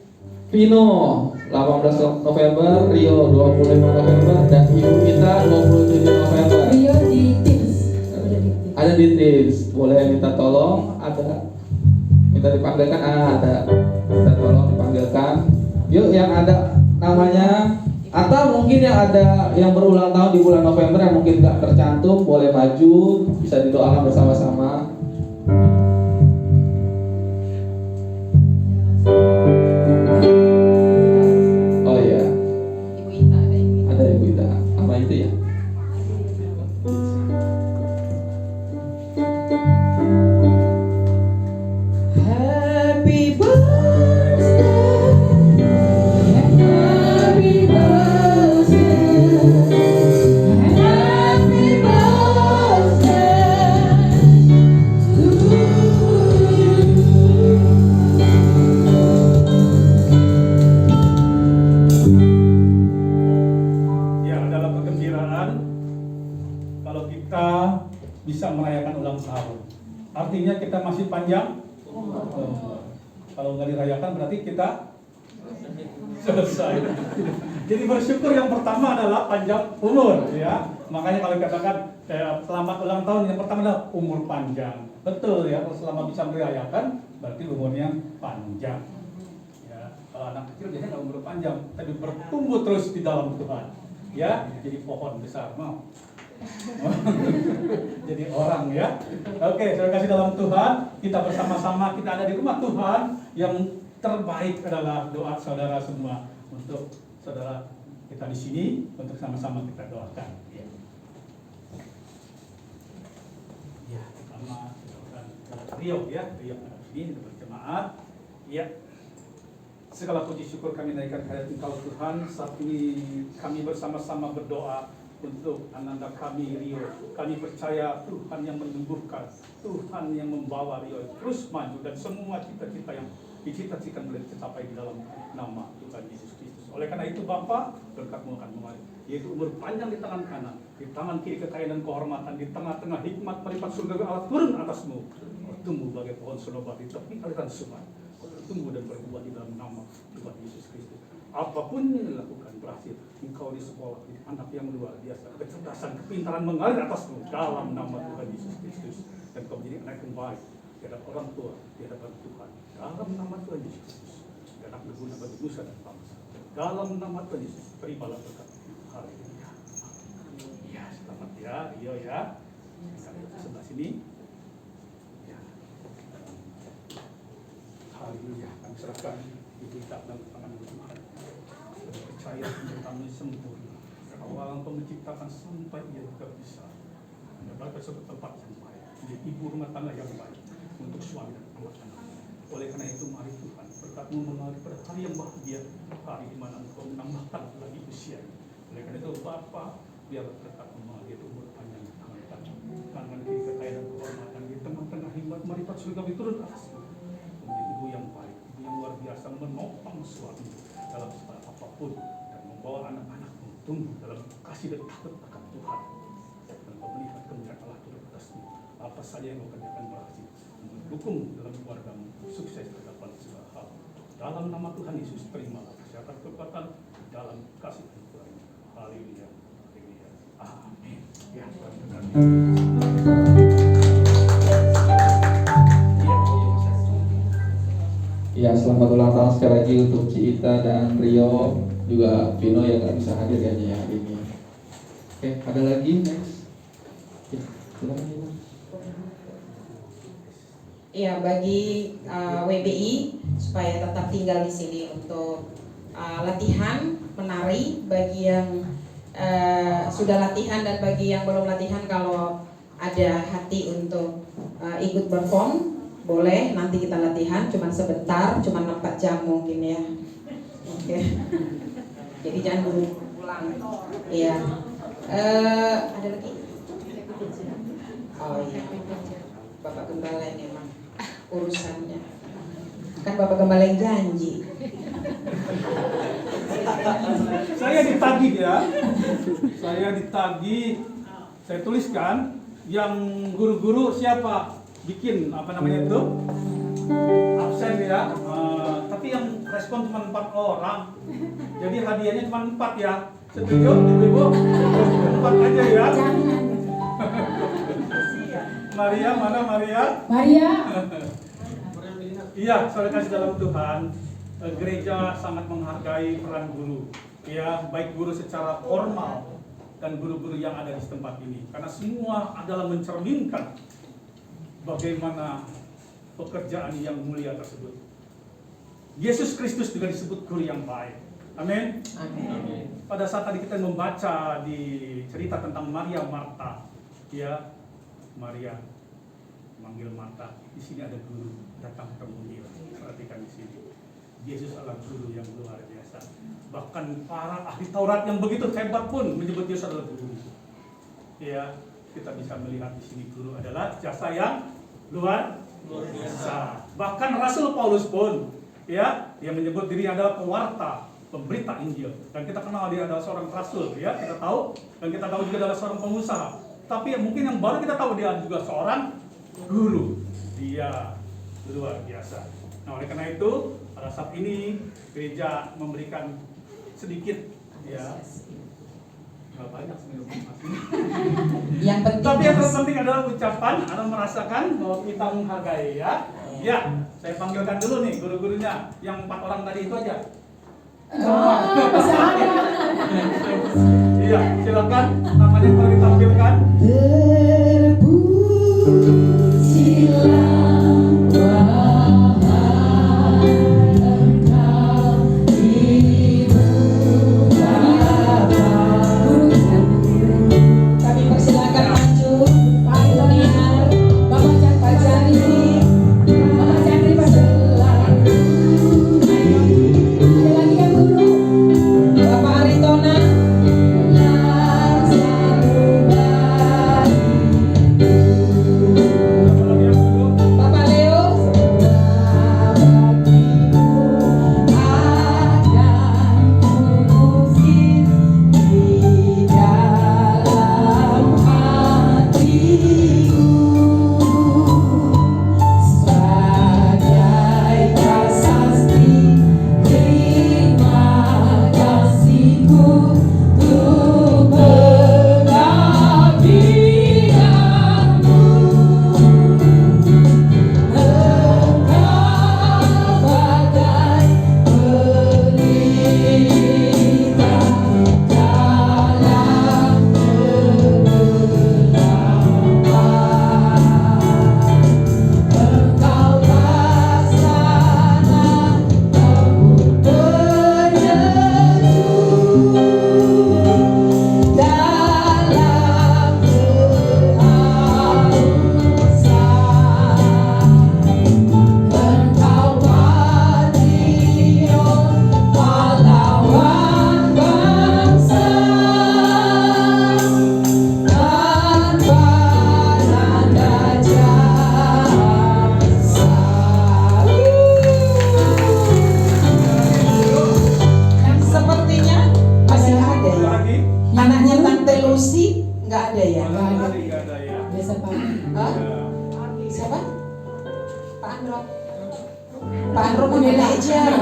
Vino 18 November, Rio 25 November, dan ibu kita 27 November. Rio di Teams. Ada di Teams, boleh minta tolong, ada Minta dipanggilkan, ada. Kita tolong dipanggilkan. Yuk yang ada namanya, atau mungkin yang ada yang berulang tahun di bulan November yang mungkin nggak tercantum, boleh maju, bisa didoakan bersama-sama. Oh iya, Ibu Ita ada ini. ada Ibu Ida, sama itu ya. Happy birthday, happy birthday, happy birthday to Ya, adalah kegembiraan kalau kita bisa merayakan ulang tahun. Artinya kita masih panjang. Kalau nggak dirayakan berarti kita selesai. Jadi bersyukur yang pertama adalah panjang umur, ya. Makanya kalau dikatakan selamat ulang tahun, yang pertama adalah umur panjang. Betul ya, kalau selama bisa merayakan berarti umurnya panjang. Ya, kalau anak kecil biasanya nggak umur panjang, tapi bertumbuh terus di dalam Tuhan. Ya, jadi pohon besar mau. Jadi orang ya. Oke, saya kasih dalam Tuhan, kita bersama-sama, kita ada di rumah Tuhan. Yang terbaik adalah doa saudara semua untuk saudara kita di sini, untuk sama-sama kita doakan. Ya, ya pertama kita doakan Rio ya, Rio ada di sini berjemaat. Ya. Segala puji syukur kami naikkan kehadirat Engkau Tuhan. Saat ini kami bersama-sama berdoa untuk ananda kami Rio. Kami percaya Tuhan yang menumbuhkan, Tuhan yang membawa Rio terus maju, dan semua cita-cita yang dicita-citakan boleh tercapai di dalam nama Tuhan Yesus Kristus. Oleh karena itu Bapa, berkat-Mu akan mengalir, yaitu umur panjang di tangan kanan, di tangan kiri kekayaan dan kehormatan, di tengah-tengah hikmat melipat surga Allah turun atasmu. Kau tumbuh bagai pohon senobat di tepi aliran sungai. Kau tumbuh dan berbuah di dalam nama Tuhan Yesus Kristus. Apapun yang dilakukan berhasil. Engkau di sekolah, di anak yang luar biasa, kecerdasan, kepintaran mengalir atasmu dalam nama Tuhan Yesus Kristus. Dan kau menjadi anak yang baik di hadapan orang tua, di hadapan Tuhan, dalam nama Tuhan Yesus Kristus. Anak berguna bagi nusa dan bangsa. Dalam nama Tuhan Yesus, terimalah berkat. Haleluya. Ya, selamat ya, Rio ya. Kita lihat ke sebelah sini. Ya. Haleluya. Kami serahkan Ibu Ita dalam tangan Tuhan. Kami percaya kami sempurna. Awal Engkau menciptakan sampai ia juga bisa mendapatkan suatu tempat yang baik, menjadi ibu rumah tangga yang baik untuk suami dan anak-anak. Oleh karena itu mari Tuhan, berkat-Mu mengalir pada hari yang bahagia, hari di mana Engkau menambahkan lagi usia. Oleh karena itu Bapa, biarlah berkat-Mu mengalir umur panjang di tangan kami, tangan kiri kekayaan dan kehormatan, di tengah-tengah hikmat melipat surga turun atasmu. Menjadi ibu yang baik, ibu yang luar biasa, menopang suami dalam segala apapun, dan membawa anak-anakmu tumbuh dalam kasih dan takut akan Tuhan. Dan kau melihat kemuliaan Allah turun atasmu. Apa saja yang kau kerjakan berhasil, mendukung dalam keluargamu sukses terdapat segala hal. Dalam nama Tuhan Yesus, terimalah kesehatan kekuatan dalam kasih dan Tuhan. Haleluya. Haleluya. Amin. Ya, Ya, selamat ulang tahun sekali lagi untuk Ci Ita dan Rio, juga Vino yang nggak bisa hadir kayaknya ya hari ini. Oke, ada lagi next? Ya, silakan Ibu. Ya, bagi WBI supaya tetap tinggal di sini untuk latihan menari, bagi yang sudah latihan dan bagi yang belum latihan, kalau ada hati untuk ikut perform boleh, nanti kita latihan cuman sebentar, cuman 4 jam mungkin ya. Oke. Jadi jangan buru pulang. Iya. Ada lagi? Oh iya. Bapak Gembala ini emang urusannya. Kan Bapak Gembala yang janji. saya ditagih ya. Saya ditagih. Saya tuliskan yang guru-guru siapa bikin apa namanya itu absen ya. Tapi yang respon cuma 4 orang. Jadi hadiahnya cuma 4 ya. Setuju ibu-ibu? 4 aja ya. Maria, mana Maria? Maria. Iya, saudara kasih dalam Tuhan, gereja sangat menghargai peran guru. Ya, baik guru secara formal dan guru-guru yang ada di tempat ini. Karena semua adalah mencerminkan bagaimana pekerjaan yang mulia tersebut. Yesus Kristus juga disebut guru yang baik. Amin. Amin. Pada saat tadi kita membaca di cerita tentang Maria Marta, ya, Maria manggil Marta, di sini ada guru datang ketemu dia. Perhatikan di sini. Yesus adalah guru yang luar biasa. Bahkan para ahli Taurat yang begitu hebat pun menyebut Yesus adalah guru. Ya, kita bisa melihat di sini guru adalah jasa yang luar biasa. Bahkan Rasul Paulus pun, ya, dia menyebut diri adalah pewarta, pemberita Injil, dan kita kenal dia adalah seorang rasul, ya, kita tahu, dan kita tahu juga adalah seorang pengusaha. Tapi mungkin yang baru kita tahu dia juga seorang guru. Dia luar biasa. Nah, oleh karena itu pada saat ini gereja memberikan sedikit, ya, nggak banyak sebenarnya. Yang penting. Tapi yang terpenting adalah ucapan, Anda merasakan bahwa kita menghargai, ya. Ya, saya panggilkan dulu nih guru-gurunya, yang 4 orang tadi itu aja. Iya, silakan namanya boleh ditampilkan. Kami persilakan maju. Pak Toniar, Bapak Pajari, Bapak Chandri Paselan. Ada lagi kan guru? Bapak Aritona. Bapak Leo. Sepertinya masih ada ya. Anaknya Tante Lucy nggak ada ya? Nggak ada, ya. Biasa Pak. Hah? Ya. Siapa? Pak Andro. Pak Andro manajer.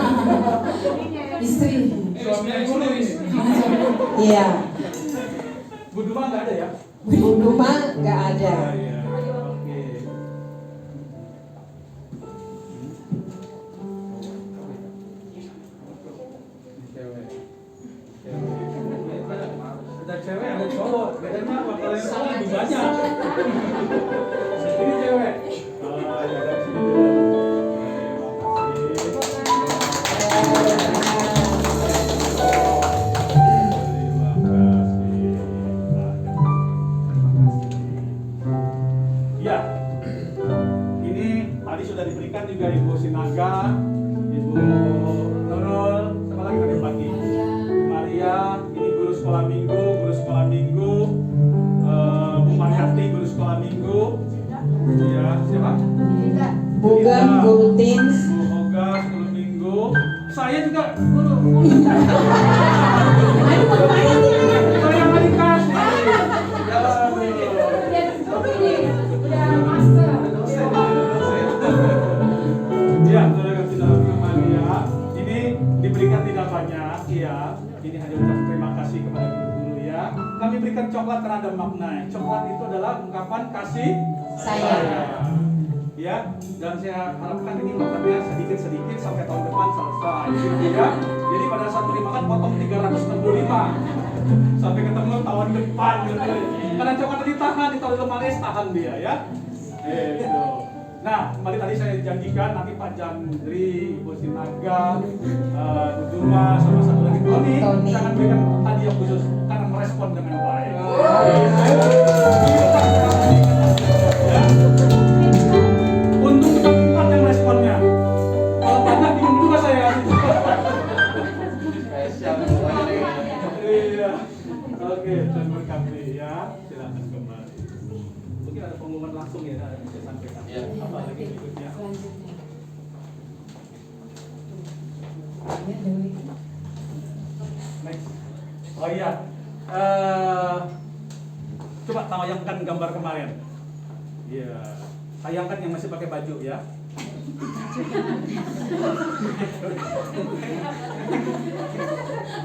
Istri. Suaminya dulu ini. Iya. Bu Duma nggak ada ya? Bu Duma nggak ada. Iya. Oke. Cewek. Ada cewek, ada cowok. Bedanya apa? Kalau yang cowok lebih banyak. Ini cewek. Ah, ya, dari sini dulu. Ya, ini tadi sudah diberikan juga Ibu Sinaga, Ibu Nurul, siapa lagi tadi pagi? Maria, ini guru sekolah minggu, Bu Mariati guru sekolah minggu, ya siapa? Bukan guru teens. Bu Hoga sekolah minggu, saya juga guru. Saya nggak dikasih. Ya, ya, saudara kasih dalam Tuhan, ya. Ini diberikan tidak banyak, ya. Ini hanya ucap terima kasih kepada guru-guru, ya. Kami berikan coklat karena ada makna. Coklat itu adalah ungkapan kasih Sayang. ya. Dan saya harapkan ini makannya sedikit-sedikit sampai tahun depan selesai ya. Jadi pada saat beli makan potong 365 sampai ketemu tahun depan gitu. Karena coklat ditahan, ditaruh di lemari tahan dia ya. Gitu. Nah, kembali tadi saya janjikan nanti Pak Jandri, Ibu Sinaga, Duduma, sama satu lagi Tony akan berikan hadiah khusus karena merespon dengan baik. Ya. Untuk kita empat yang responnya. Kalau banyak bingung juga saya. Iya. Oke, terima kasih ya. Silakan kembali. Mungkin ada pengumuman langsung ya, saya sampaikan. Ya. Apa lagi berikutnya? Next. Oh iya. Coba tayangkan gambar kemarin. Iya. Tayangkan yang masih pakai baju ya.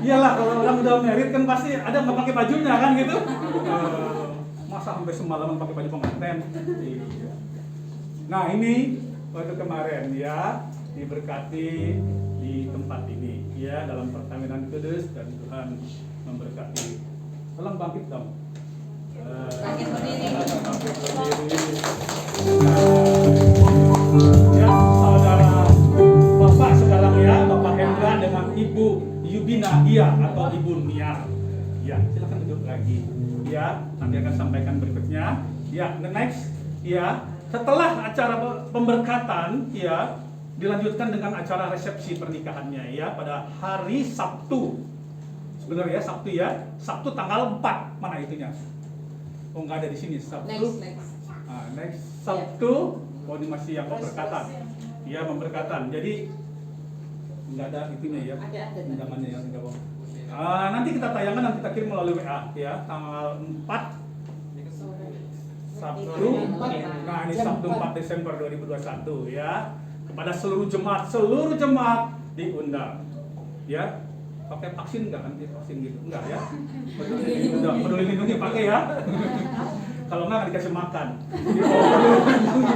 Iyalah, kalau orang udah merit kan pasti ada nggak pakai bajunya kan gitu. Masa sampai semalaman pakai baju pengantin? Iya. Nah ini waktu kemarin ya, diberkati di tempat ini ya, dalam perkawinan kudus, dan Tuhan memberkati. Tolong bangkit dong. Bangkit berdiri. Bangkit berdiri. Ya, saudara Bapak sekarang ya, Bapak Hendra dengan Ibu Yubina Dia atau Ibu Niar. Ya, silakan duduk lagi. Ya, nanti akan sampaikan berikutnya. Ya, next. Ya, setelah acara pemberkatan, ya, dilanjutkan dengan acara resepsi pernikahannya ya pada hari Sabtu. Sebenarnya Sabtu ya, Sabtu tanggal 4. Mana itunya? Oh, nggak ada di sini. Sabtu. Next. Nah, next Sabtu. Oh, ini masih yang pemberkatan. Ya, pemberkatan. Jadi nggak ada itunya ya. Ada. Undangannya yang enggak bohong. Nanti kita tayangkan, nanti kita kirim melalui WA ya, tanggal 4 Sabtu. Nah, ini Sabtu 4 Desember 2021 ya. Kepada seluruh jemaat diundang. Ya. Pakai vaksin enggak, anti vaksin gitu? Enggak ya? Peduli lindungi pakai ya. Kalau enggak dikasih makan.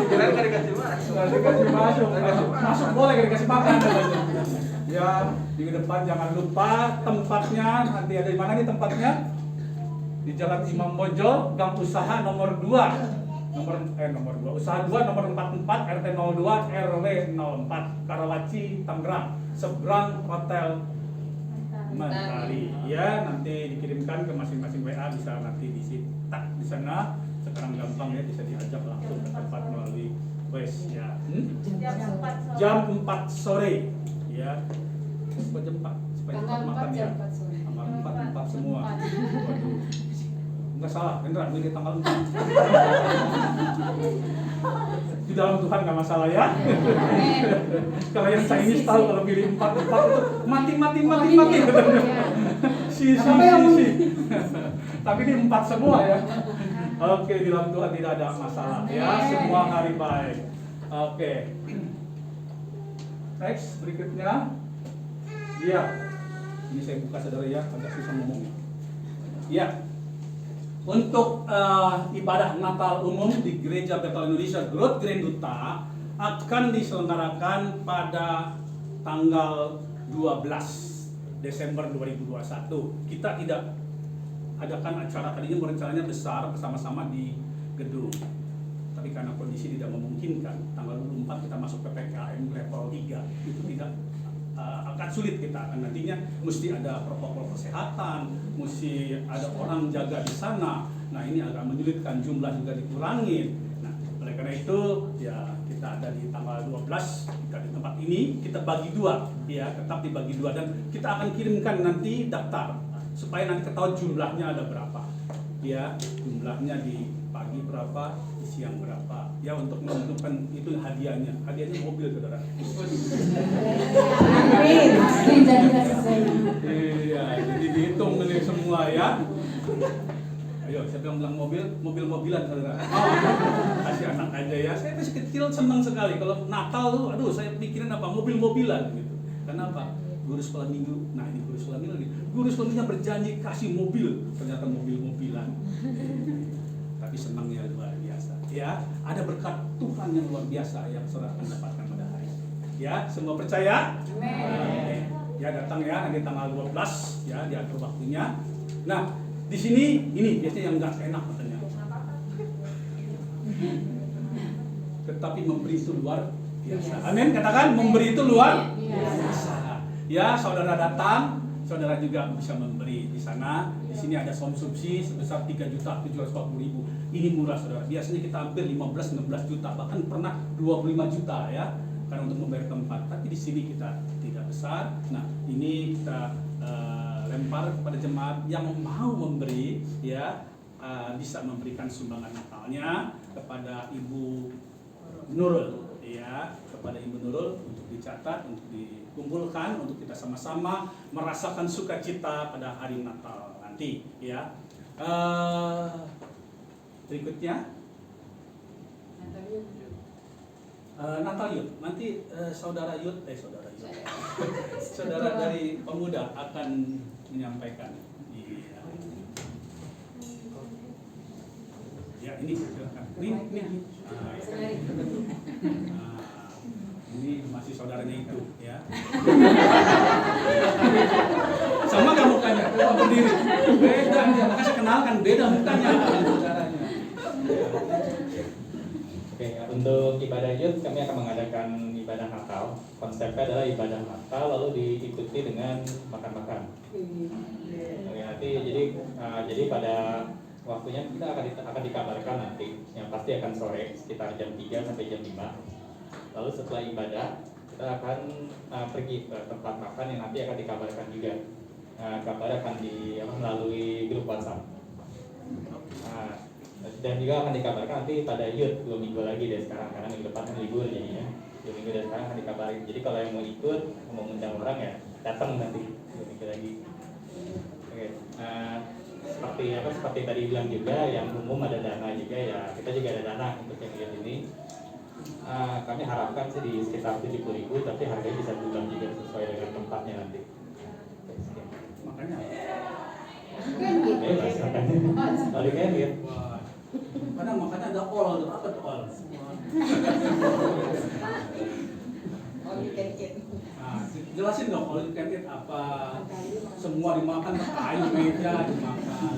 Kira nggak dikasih masuk. Nggak dikasih masuk. Masuk boleh, nggak dikasih makan. Ya, di depan jangan lupa tempatnya. Nanti ada di mana nih tempatnya? Di Jalan Imam Bonjol, Gang Usaha nomor 2. Nomor 2. Usaha 2 nomor 44 RT 02 RW 04 Karawaci, Tangerang. Seberang Hotel Mentari. Ya, nanti dikirimkan ke masing-masing WA, bisa nanti disita di sana. Sekarang gampang ya, bisa diajak langsung ke tempat melalui Waze ya. Jam 4 sore. Ya. Supaya jam 4 makan ya. Tanggal 4 semua. Waduh. Enggak salah, Hendra, milih tanggal 4. Di dalam Tuhan nggak masalah ya. Kalau yang Chinese tahu kalau pilih 4 itu mati. Si. Tapi ini 4 semua ya. Oke, di dalam Tuhan tidak ada masalah ya. Semua hari baik. Oke. Next, berikutnya. Iya. Ini saya buka saudara ya, agak susah ngomongnya. Iya. Untuk ibadah Natal umum di Gereja Bethel Indonesia Growth Grand Duta akan diselenggarakan pada tanggal 12 Desember 2021. Kita tidak adakan acara, tadinya rencananya besar bersama-sama di gedung. Tapi karena kondisi tidak memungkinkan, tanggal 24 kita masuk PPKM level 3. Itu tidak akan sulit kita, nantinya mesti ada protokol kesehatan, mesti ada orang jaga di sana. Nah, ini agak menyulitkan, jumlah juga dikurangin. Nah, oleh karena itu ya kita ada di tanggal 12, kita di tempat ini kita bagi 2 ya, tetap dibagi 2, dan kita akan kirimkan nanti daftar supaya nanti ketahuan jumlahnya ada berapa. Ya, jumlahnya di pagi berapa, di siang berapa. Ya, untuk menentukan itu hadiahnya. Hadiahnya mobil, saudara. Iya, jadi dihitung ini semua ya. Ayo, siapa yang bilang mobil-mobilan, saudara. Kasih anak aja ya. Saya masih kecil senang sekali kalau Natal tuh, aduh, saya pikirin apa, mobil-mobilan gitu. Kenapa? Guru sekolah minggu. Nah, ini guru sekolah minggu lagi. Guru sekolah minggu berjanji kasih mobil, ternyata mobil-mobilan. Tapi senangnya luar biasa. ya, ada berkat Tuhan yang luar biasa yang saudara akan dapatkan pada hari ini. Ya, semua percaya? Amin. Ya, datang ya nanti tanggal 12 ya, diatur waktunya. Nah, di sini ini biasanya yang enggak enak katanya. Tetapi memberi itu luar biasa. Amin, katakan memberi itu luar biasa. Ya, saudara datang, saudara juga bisa memberi di sana. Di sini ada konsumsi sebesar 3.740.000. Ini murah saudara. Biasanya kita hampir 15-16 juta, bahkan pernah 25 juta ya, karena untuk membayar tempat. Tapi di sini kita tidak besar. Nah, ini kita lempar kepada jemaat yang mau memberi ya, bisa memberikan sumbangan Natalnya kepada Ibu Nurul ya, kepada Ibu Nurul untuk dicatat, untuk dikumpulkan, untuk kita sama-sama merasakan sukacita pada hari Natal nanti ya. Berikutnya Natal Youth. Nanti saudara dari pemuda akan menyampaikan. Iya. Ya, ini silakan. Ini masih saudaranya itu ya. Sama nggak mukanya? Berdiri. Beda dia. Maka saya kenalkan beda mukanya saudaranya. Oke, untuk ibadah youth kami akan mengadakan ibadah Natal. Konsepnya adalah ibadah Natal lalu diikuti dengan makan-makan. Oke, nanti jadi pada waktunya kita akan dikabarkan nanti. Yang pasti akan sore sekitar jam 3 sampai jam 5. Lalu setelah ibadah kita akan pergi ke tempat makan yang nanti akan dikabarkan juga. Kabar akan melalui grup WhatsApp. Dan juga akan dikabarkan nanti pada youth 2 minggu lagi dari sekarang, karena minggu depan kan libur jadinya 2 minggu dari sekarang akan dikabarin. Jadi kalau yang mau ikut, mau mengundang orang ya datang nanti 2 minggu lagi. Oke, seperti tadi bilang juga, yang umum ada dana juga ya, kita juga ada dana untuk yang youth ini. Kami harapkan sih di sekitar 70.000, tapi harganya bisa berubah juga sesuai dengan tempatnya nanti. Makanya. Bebas makanya. Kalau kan gitu. Kadang makanya ada all, apa tuh all? All you can eat. Nah, jelasin dong all you can eat apa? Semua dimakan, kayu meja dimakan.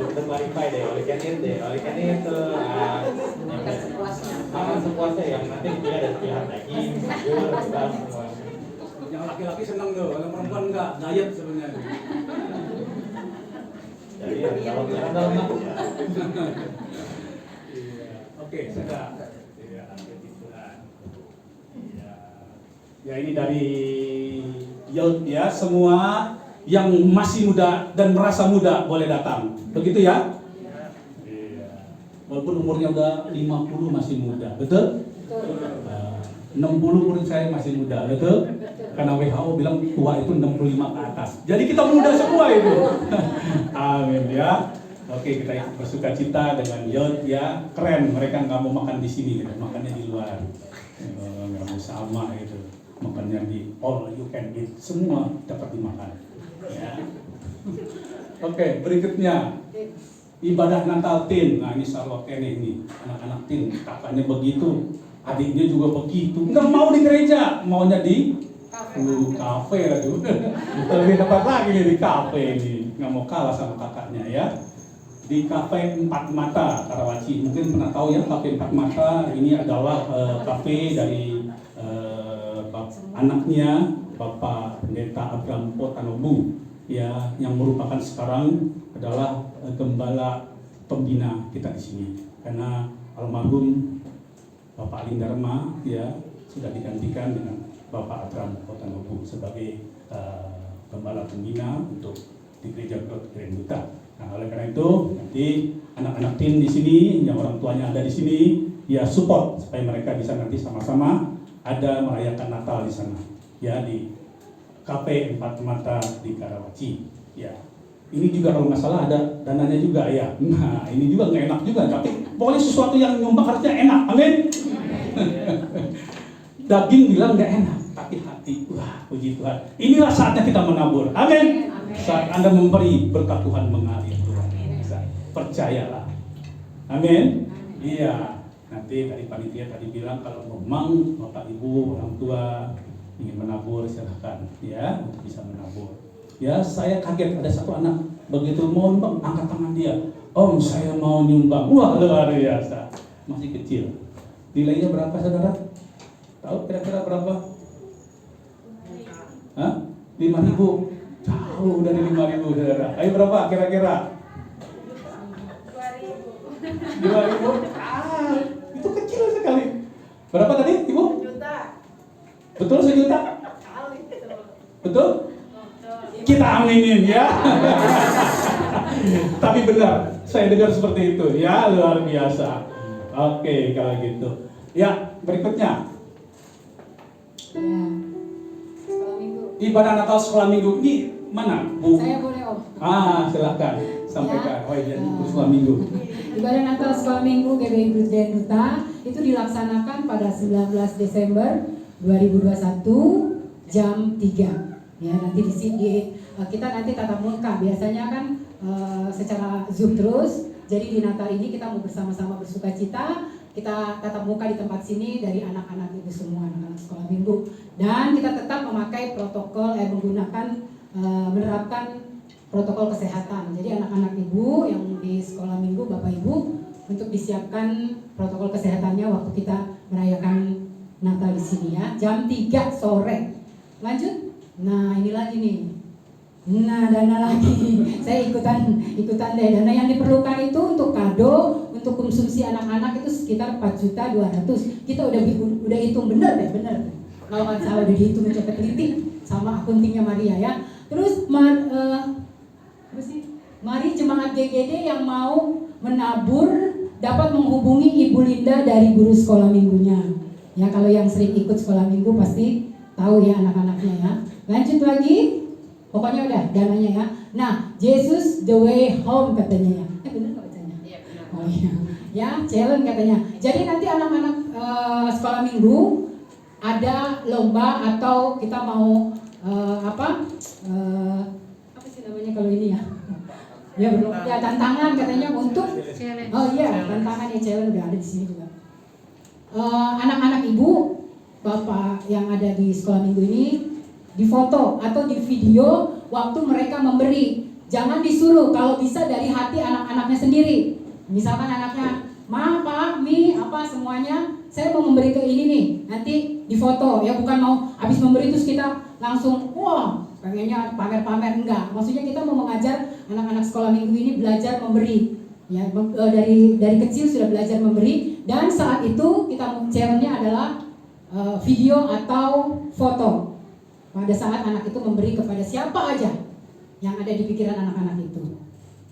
Untuk clarify deh, all you can eat deh. All you can eat itu Makan sepuasnya. makan sepuasnya, yang nanti dia ada pilihan daging, sayur, bebas semua. Yang laki-laki senang tuh, kalau perempuan enggak, diet sebenarnya. Jadi kalau misalkan dalam ya. Iya, oke, sudah. Iya, begitulah. Iya. Ya, ini dari youth ya, semua yang masih muda dan merasa muda boleh datang. Begitu ya? Iya. Walaupun umurnya udah 50 masih muda, betul? 60 menurut saya masih muda, betul? Karena WHO bilang tua itu 65 ke atas. Jadi kita muda semua itu. Amin ya. Oke, kita bersuka cita dengan youth ya. Keren, mereka nggak mau makan di sini, gitu. Makannya di luar. Nggak mau sama gitu. Makannya di all you can eat, semua dapat dimakan. Ya. Oke, berikutnya ibadah Natal teen. Nah, ini Charlotte ini anak-anak teen, kakaknya begitu, adiknya juga begitu. Nggak mau di gereja, maunya di kafe lah tuh. Lebih tepat lagi nih di kafe ini. Nggak mau kalah sama kakaknya ya. Di kafe 4 Mata Karawaci. Mungkin pernah tahu ya kafe 4 Mata. Ini adalah kafe dari anaknya Bapak Pendeta Abraham Potanobu ya, yang merupakan sekarang adalah gembala pembina kita di sini. Karena almarhum Bapak Lindarma ya sudah digantikan dengan Bapak Abraham Potanobu sebagai gembala pembina untuk di Gereja Grand Duta. Nah, oleh karena itu nanti anak-anak tim di sini yang orang tuanya ada di sini ya support supaya mereka bisa nanti sama-sama ada merayakan Natal di sana ya, di Kafe 4 Mata di Karawaci ya. Ini juga kalau nggak salah ada dananya juga ya. Nah, ini juga nggak enak juga, tapi pokoknya sesuatu yang nyumbang harusnya enak. Amin. Daging bilang nggak enak, tapi hati, wah puji Tuhan. Inilah saatnya kita menabur. Amin. Saat Anda memberi, berkat Tuhan mengalir. Tuhan. Percayalah. Amin. Iya, nanti dari panitia tadi bilang kalau memang Bapak Ibu orang tua ingin menabur silahkan ya untuk bisa menabur. Ya saya kaget ada satu anak begitu mau nyumbang angkat tangan dia, Om saya mau nyumbang, wah luar biasa, masih kecil. Nilainya berapa saudara? Tahu kira-kira berapa? Hah? 5.000? Jauh dari 5.000 saudara. Ayo berapa kira-kira? 2.000? Itu kecil sekali. Berapa tadi Ibu? 1 juta. Betul 1 juta? Betul? Kita aminin ya. Tapi benar, saya dengar seperti itu ya, luar biasa. Oke, kalau gitu. Ya, berikutnya. Ya, sekolah minggu. Ibadah Natal sekolah minggu ini mana, Bu? Saya boleh Om. Silakan sampaikan. Ya. Oh iya, sekolah minggu. Ibadah Natal sekolah minggu GBI Grup Grand Duta itu dilaksanakan pada 19 Desember 2021 jam 3. Ya, nanti di sini kita nanti tatap muka. Biasanya kan secara Zoom terus. Jadi di Natal ini kita mau bersama-sama bersuka cita. Kita tatap muka di tempat sini dari anak-anak ibu semua, anak-anak sekolah minggu. Dan kita tetap memakai protokol, menerapkan protokol kesehatan. Jadi anak-anak ibu yang di sekolah minggu, Bapak Ibu, untuk disiapkan protokol kesehatannya waktu kita merayakan Natal di sini ya. Jam 3 sore. Lanjut. Nah ini lagi nih. Nah dana lagi. Saya ikutan deh. Dana yang diperlukan itu untuk kado, untuk konsumsi anak-anak itu sekitar 4.200.000. Kita udah hitung bener deh. Kalau nggak salah udah dihitung coba teliti sama akuntingnya Maria ya. Terus mari jemaat GGD yang mau menabur dapat menghubungi Ibu Linda dari guru sekolah minggunya. Ya kalau yang sering ikut sekolah minggu pasti tahu ya anak-anaknya ya. Lanjut lagi, pokoknya udah dananya ya. Nah, Jesus the way home katanya ya. Bener nggak bacanya? Iya benar. Oh iya. Ya, challenge katanya. Jadi nanti anak-anak sekolah minggu ada lomba atau kita mau apa sih namanya kalau ini ya? Ya tantangan katanya untuk oh iya tantangan ya challenge udah ada di sini juga. Anak-anak ibu bapak yang ada di sekolah minggu ini difoto atau di video waktu mereka memberi. Jangan disuruh, kalau bisa dari hati anak-anaknya sendiri. Misalkan anaknya, Ma, Pak, Mi, apa semuanya, saya mau memberi ke ini nih. Nanti difoto ya, bukan mau habis memberi terus kita langsung wah pengennya pamer-pamer, enggak. Maksudnya kita mau mengajar anak-anak sekolah minggu ini belajar memberi. Ya, dari kecil sudah belajar memberi dan saat itu kita challenge-nya adalah video atau foto. Pada saat anak itu memberi kepada siapa aja yang ada di pikiran anak-anak itu.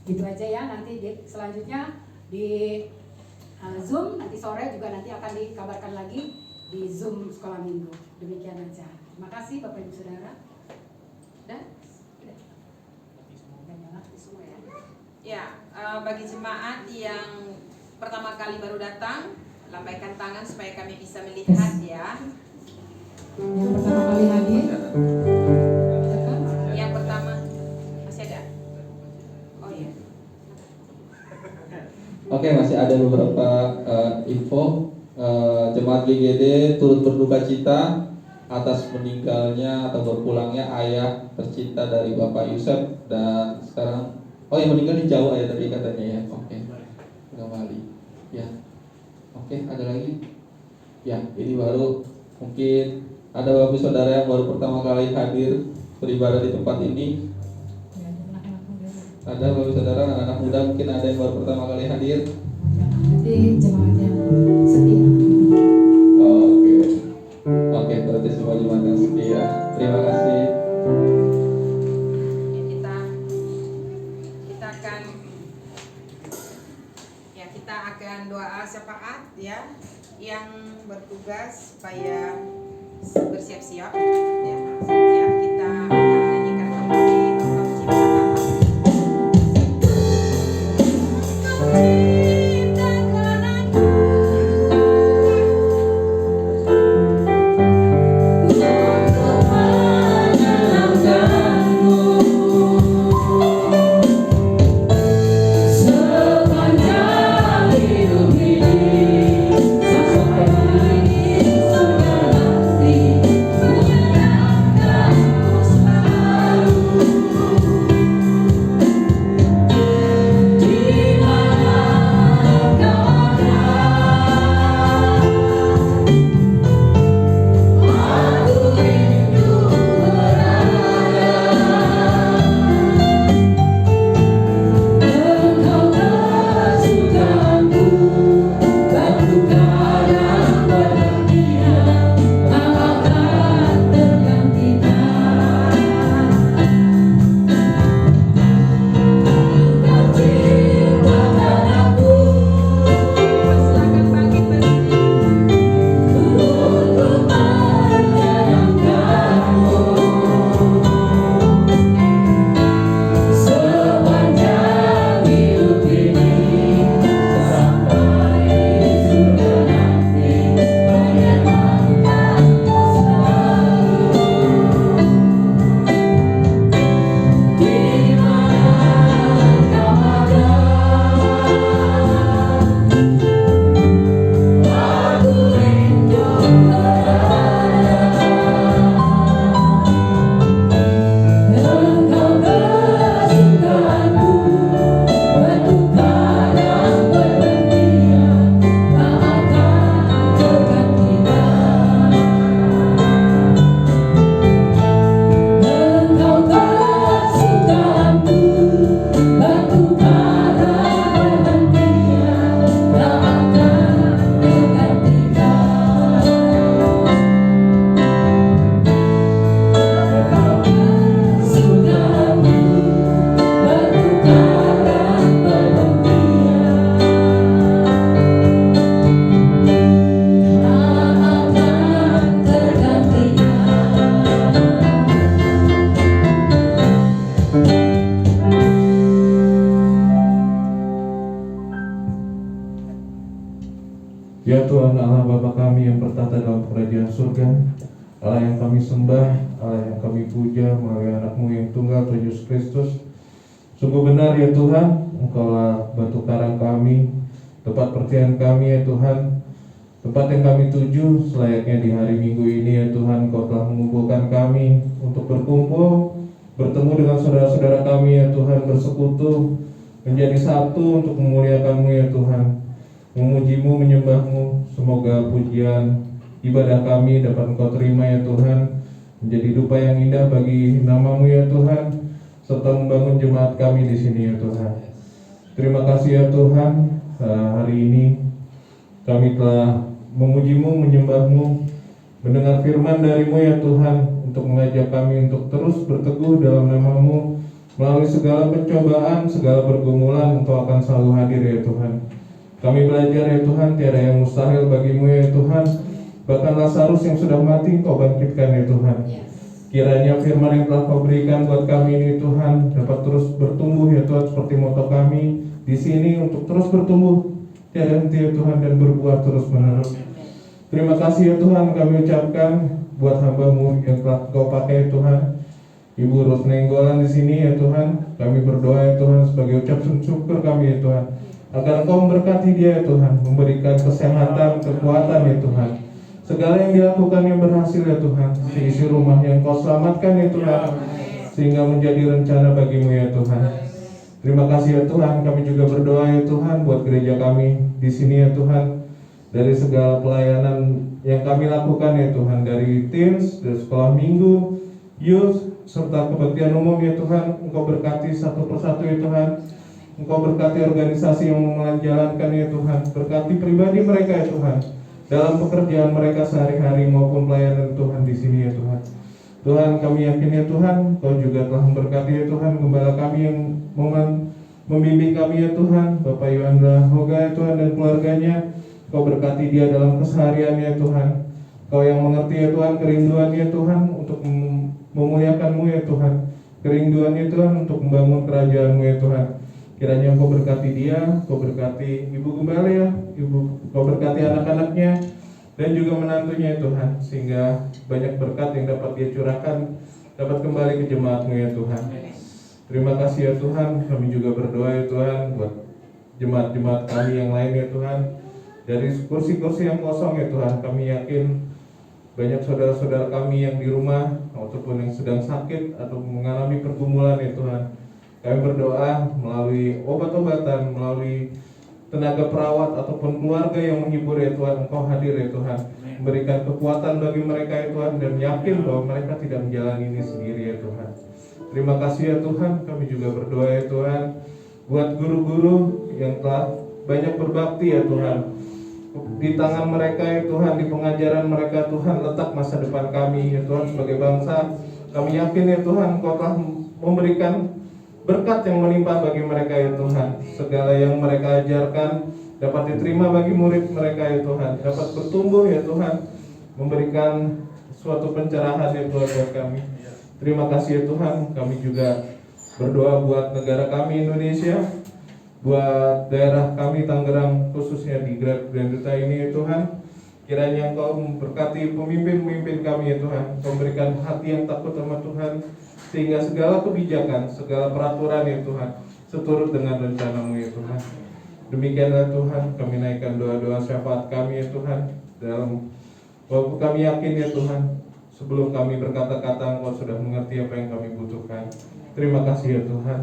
Gitu aja ya, nanti selanjutnya di Zoom, nanti sore juga nanti akan dikabarkan lagi di Zoom sekolah minggu. Demikian aja. Terima kasih Bapak Ibu Saudara. Dan Ya, bagi jemaat yang pertama kali baru datang, lambaikan tangan supaya kami bisa melihat ya. yang pertama kali hadir. Yang pertama masih ada. Oh iya. Oke, masih ada beberapa info. Jemaat GGD turut berduka cita atas meninggalnya atau berpulangnya ayah tercinta dari Bapak Yusuf dan sekarang yang meninggal di Jawa ya tadi katanya ya. Oke. Kembali. Ya. Oke, ada lagi? Ya, ini baru mungkin ada Bapak Saudara yang baru pertama kali hadir beribadah di tempat ini. Ada Bapak Saudara anak-anak muda mungkin ada yang baru pertama kali hadir. Nanti jemaat yang setia. Oke, berarti semua jemaat yang setia. Terima kasih. Kita akan doa syafaat ya, yang bertugas supaya bersiap-siap ya. Kita akan menyanyikan kembali Engkau ciptakan Sepanjang hidup ini kami yang bertata dalam kerajaan surga, Allah yang kami sembah, Allah yang kami puja melalui anak-Mu yang tunggal, Tuhan Yesus Kristus. Sungguh benar ya Tuhan, Engkaulah batu karang kami, tempat percayaan kami ya Tuhan, tempat yang kami tuju selayaknya di hari Minggu ini ya Tuhan. Engkau telah mengumpulkan kami untuk berkumpul, bertemu dengan saudara-saudara kami ya Tuhan, bersekutu, menjadi satu untuk memuliakan-Mu ya Tuhan, memuji-Mu, menyembah-Mu. Semoga pujian ibadah kami dapat Engkau terima ya Tuhan, menjadi dupa yang indah bagi nama-Mu ya Tuhan, serta membangun jemaat kami di sini ya Tuhan. Terima kasih ya Tuhan, hari ini kami telah memuji-Mu, menyembah-Mu, mendengar firman dari-Mu ya Tuhan, untuk mengajak kami untuk terus berteguh dalam nama-Mu. Melalui segala pencobaan, segala pergumulan, Engkau akan selalu hadir ya Tuhan. Kami belajar ya Tuhan, tiada yang mustahil bagi-Mu ya Tuhan. Bahkan Lazarus yang sudah mati Engkau bangkitkan ya Tuhan. Kiranya firman yang telah Kau berikan buat kami ini Tuhan dapat terus bertumbuh ya Tuhan, seperti moto kami di sini, untuk terus bertumbuh tiada henti ya Tuhan, dan berbuah terus menerus. Terima kasih ya Tuhan kami ucapkan buat hamba-Mu yang telah Kau pakai ya Tuhan, Ibu Ruth Nenggolan di sini ya Tuhan. Kami berdoa ya Tuhan sebagai ucapan syukur kami ya Tuhan, agar Engkau memberkati dia ya Tuhan, memberikan kesehatan, kekuatan ya Tuhan. Segala yang dilakukan yang berhasil ya Tuhan, seisi rumah yang Kau selamatkan ya Tuhan, sehingga menjadi rencana bagi-Mu ya Tuhan. Terima kasih ya Tuhan, kami juga berdoa ya Tuhan buat gereja kami di sini ya Tuhan, dari segala pelayanan yang kami lakukan ya Tuhan, dari teens, dari sekolah minggu, youth, serta kebaktian umum ya Tuhan. Engkau berkati satu persatu ya Tuhan. Engkau berkati organisasi yang menjalankan ya Tuhan. Berkati pribadi mereka ya Tuhan, dalam pekerjaan mereka sehari-hari maupun pelayanan Tuhan di sini ya Tuhan. Tuhan, kami yakin ya Tuhan, Kau juga telah memberkati ya Tuhan gembala kami yang membimbing kami ya Tuhan, Bapak Yohanda Hoga ya Tuhan dan keluarganya. Kau berkati dia dalam keseharian ya Tuhan. Kau yang mengerti ya Tuhan kerinduan ya Tuhan untuk memuliakan-Mu ya Tuhan, kerinduan ya Tuhan untuk membangun kerajaan-Mu ya Tuhan. Kiranya Kau berkati dia, Kau berkati Ibu Gembala ya, Kau berkati anak-anaknya dan juga menantunya ya Tuhan, sehingga banyak berkat yang dapat dia curahkan, dapat kembali ke jemaat-Mu ya Tuhan. Terima kasih ya Tuhan, kami juga berdoa ya Tuhan buat jemaat-jemaat kami yang lain ya Tuhan. Dari kursi-kursi yang kosong ya Tuhan, kami yakin banyak saudara-saudara kami yang di rumah ataupun yang sedang sakit atau mengalami pergumulan ya Tuhan. Kami berdoa melalui obat-obatan, melalui tenaga perawat ataupun keluarga yang menghibur ya Tuhan, Engkau hadir ya Tuhan, memberikan kekuatan bagi mereka ya Tuhan, dan yakin bahwa mereka tidak menjalani ini sendiri ya Tuhan. Terima kasih ya Tuhan, kami juga berdoa ya Tuhan buat guru-guru yang telah banyak berbakti ya Tuhan. Di tangan mereka ya Tuhan, di pengajaran mereka Tuhan, letak masa depan kami ya Tuhan sebagai bangsa. Kami yakin ya Tuhan, Engkau telah memberikan berkat yang melimpah bagi mereka ya Tuhan. Segala yang mereka ajarkan dapat diterima bagi murid mereka ya Tuhan, dapat bertumbuh ya Tuhan, memberikan suatu pencerahan ya Tuhan buat kami. Terima kasih ya Tuhan, kami juga berdoa buat negara kami Indonesia, buat daerah kami Tangerang, khususnya di Granduta ini ya Tuhan. Kiranya Engkau memberkati pemimpin-pemimpin kami ya Tuhan, memberikan hati yang takut sama Tuhan, sehingga segala kebijakan, segala peraturan ya Tuhan seturut dengan rencana-Mu ya Tuhan. Demikianlah Tuhan, kami naikkan doa-doa syafaat kami ya Tuhan, dalam waktu kami yakin ya Tuhan, sebelum kami berkata-kata Engkau sudah mengerti apa yang kami butuhkan. Terima kasih ya Tuhan.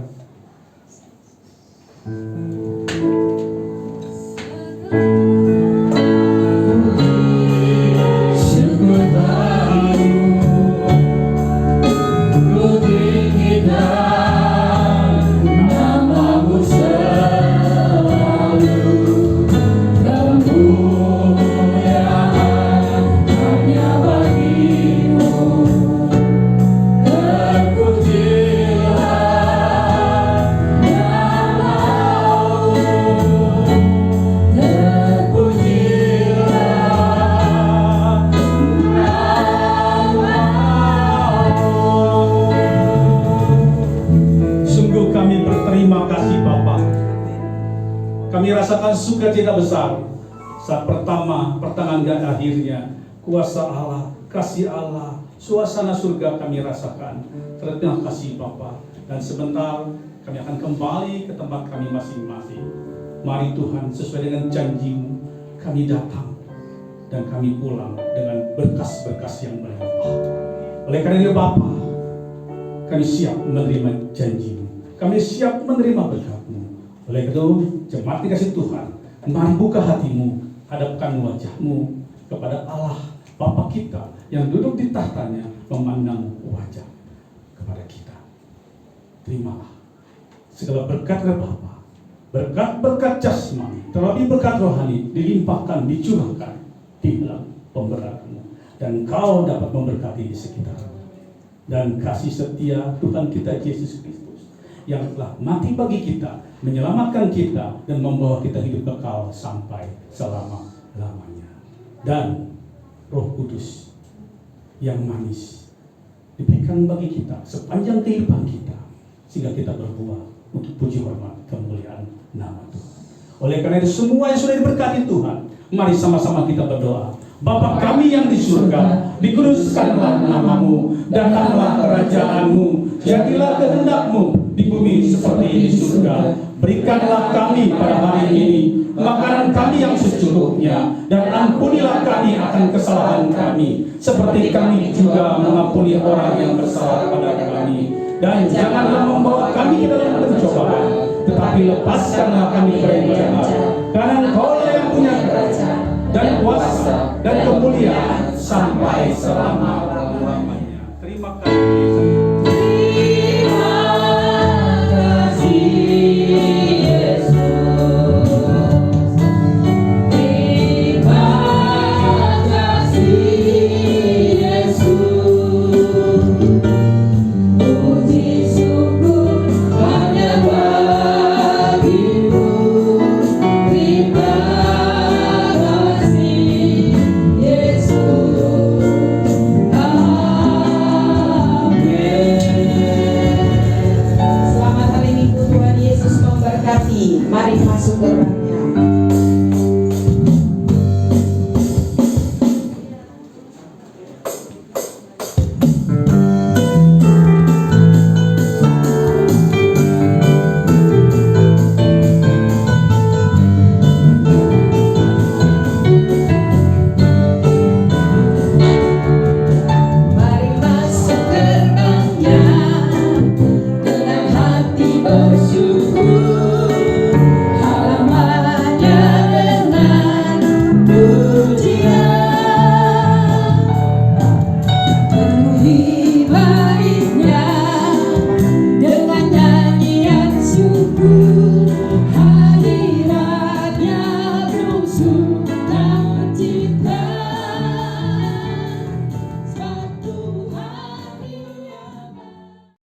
Kami rasakan sukacita besar saat pertengahan dan akhirnya, kuasa Allah, kasih Allah, suasana surga kami rasakan. Terima kasih Bapa. Dan sebentar kami akan kembali ke tempat kami masing-masing. Mari Tuhan, sesuai dengan janji-Mu, kami datang dan kami pulang dengan berkas-berkas yang melimpah. Oleh karena itu Bapa, kami siap menerima janji-Mu, kami siap menerima berkat-Mu. Oleh karena itu, jemaat dikasih Tuhan, mari buka hatimu, hadapkan wajahmu kepada Allah Bapa kita yang duduk di tahtanya, memandang wajah kepada kita. Terimalah segala berkat dari Bapa, berkat-berkat jasmani, terlebih berkat rohani dilimpahkan, dicurahkan di dalam pemberatmu, dan kau dapat memberkati di sekitarmu. Dan kasih setia Tuhan kita Yesus Kristus yang telah mati bagi kita, menyelamatkan kita dan membawa kita hidup kekal sampai selama-lamanya. Dan Roh Kudus yang manis diberikan bagi kita sepanjang kehidupan kita, sehingga kita berbuah untuk puji hormat kemuliaan nama Tuhan. Oleh karena itu semua yang sudah diberkati Tuhan, mari sama-sama kita berdoa. Bapa kami yang di surga, dikuduskanlah namamu, datanglah kerajaanmu, jadilah kehendak-Mu di bumi seperti di surga. Berikanlah kami pada hari ini makanan kami yang secukupnya, dan ampunilah kami akan kesalahan kami, seperti kami juga mengampuni orang yang bersalah kepada kami. Dan janganlah membawa kami ke dalam pencobaan, tetapi lepaskanlah kami dari yang jahat. Karena Engkau yang punya kerajaan dan kuasa dan kemuliaan sampai selama-lamanya.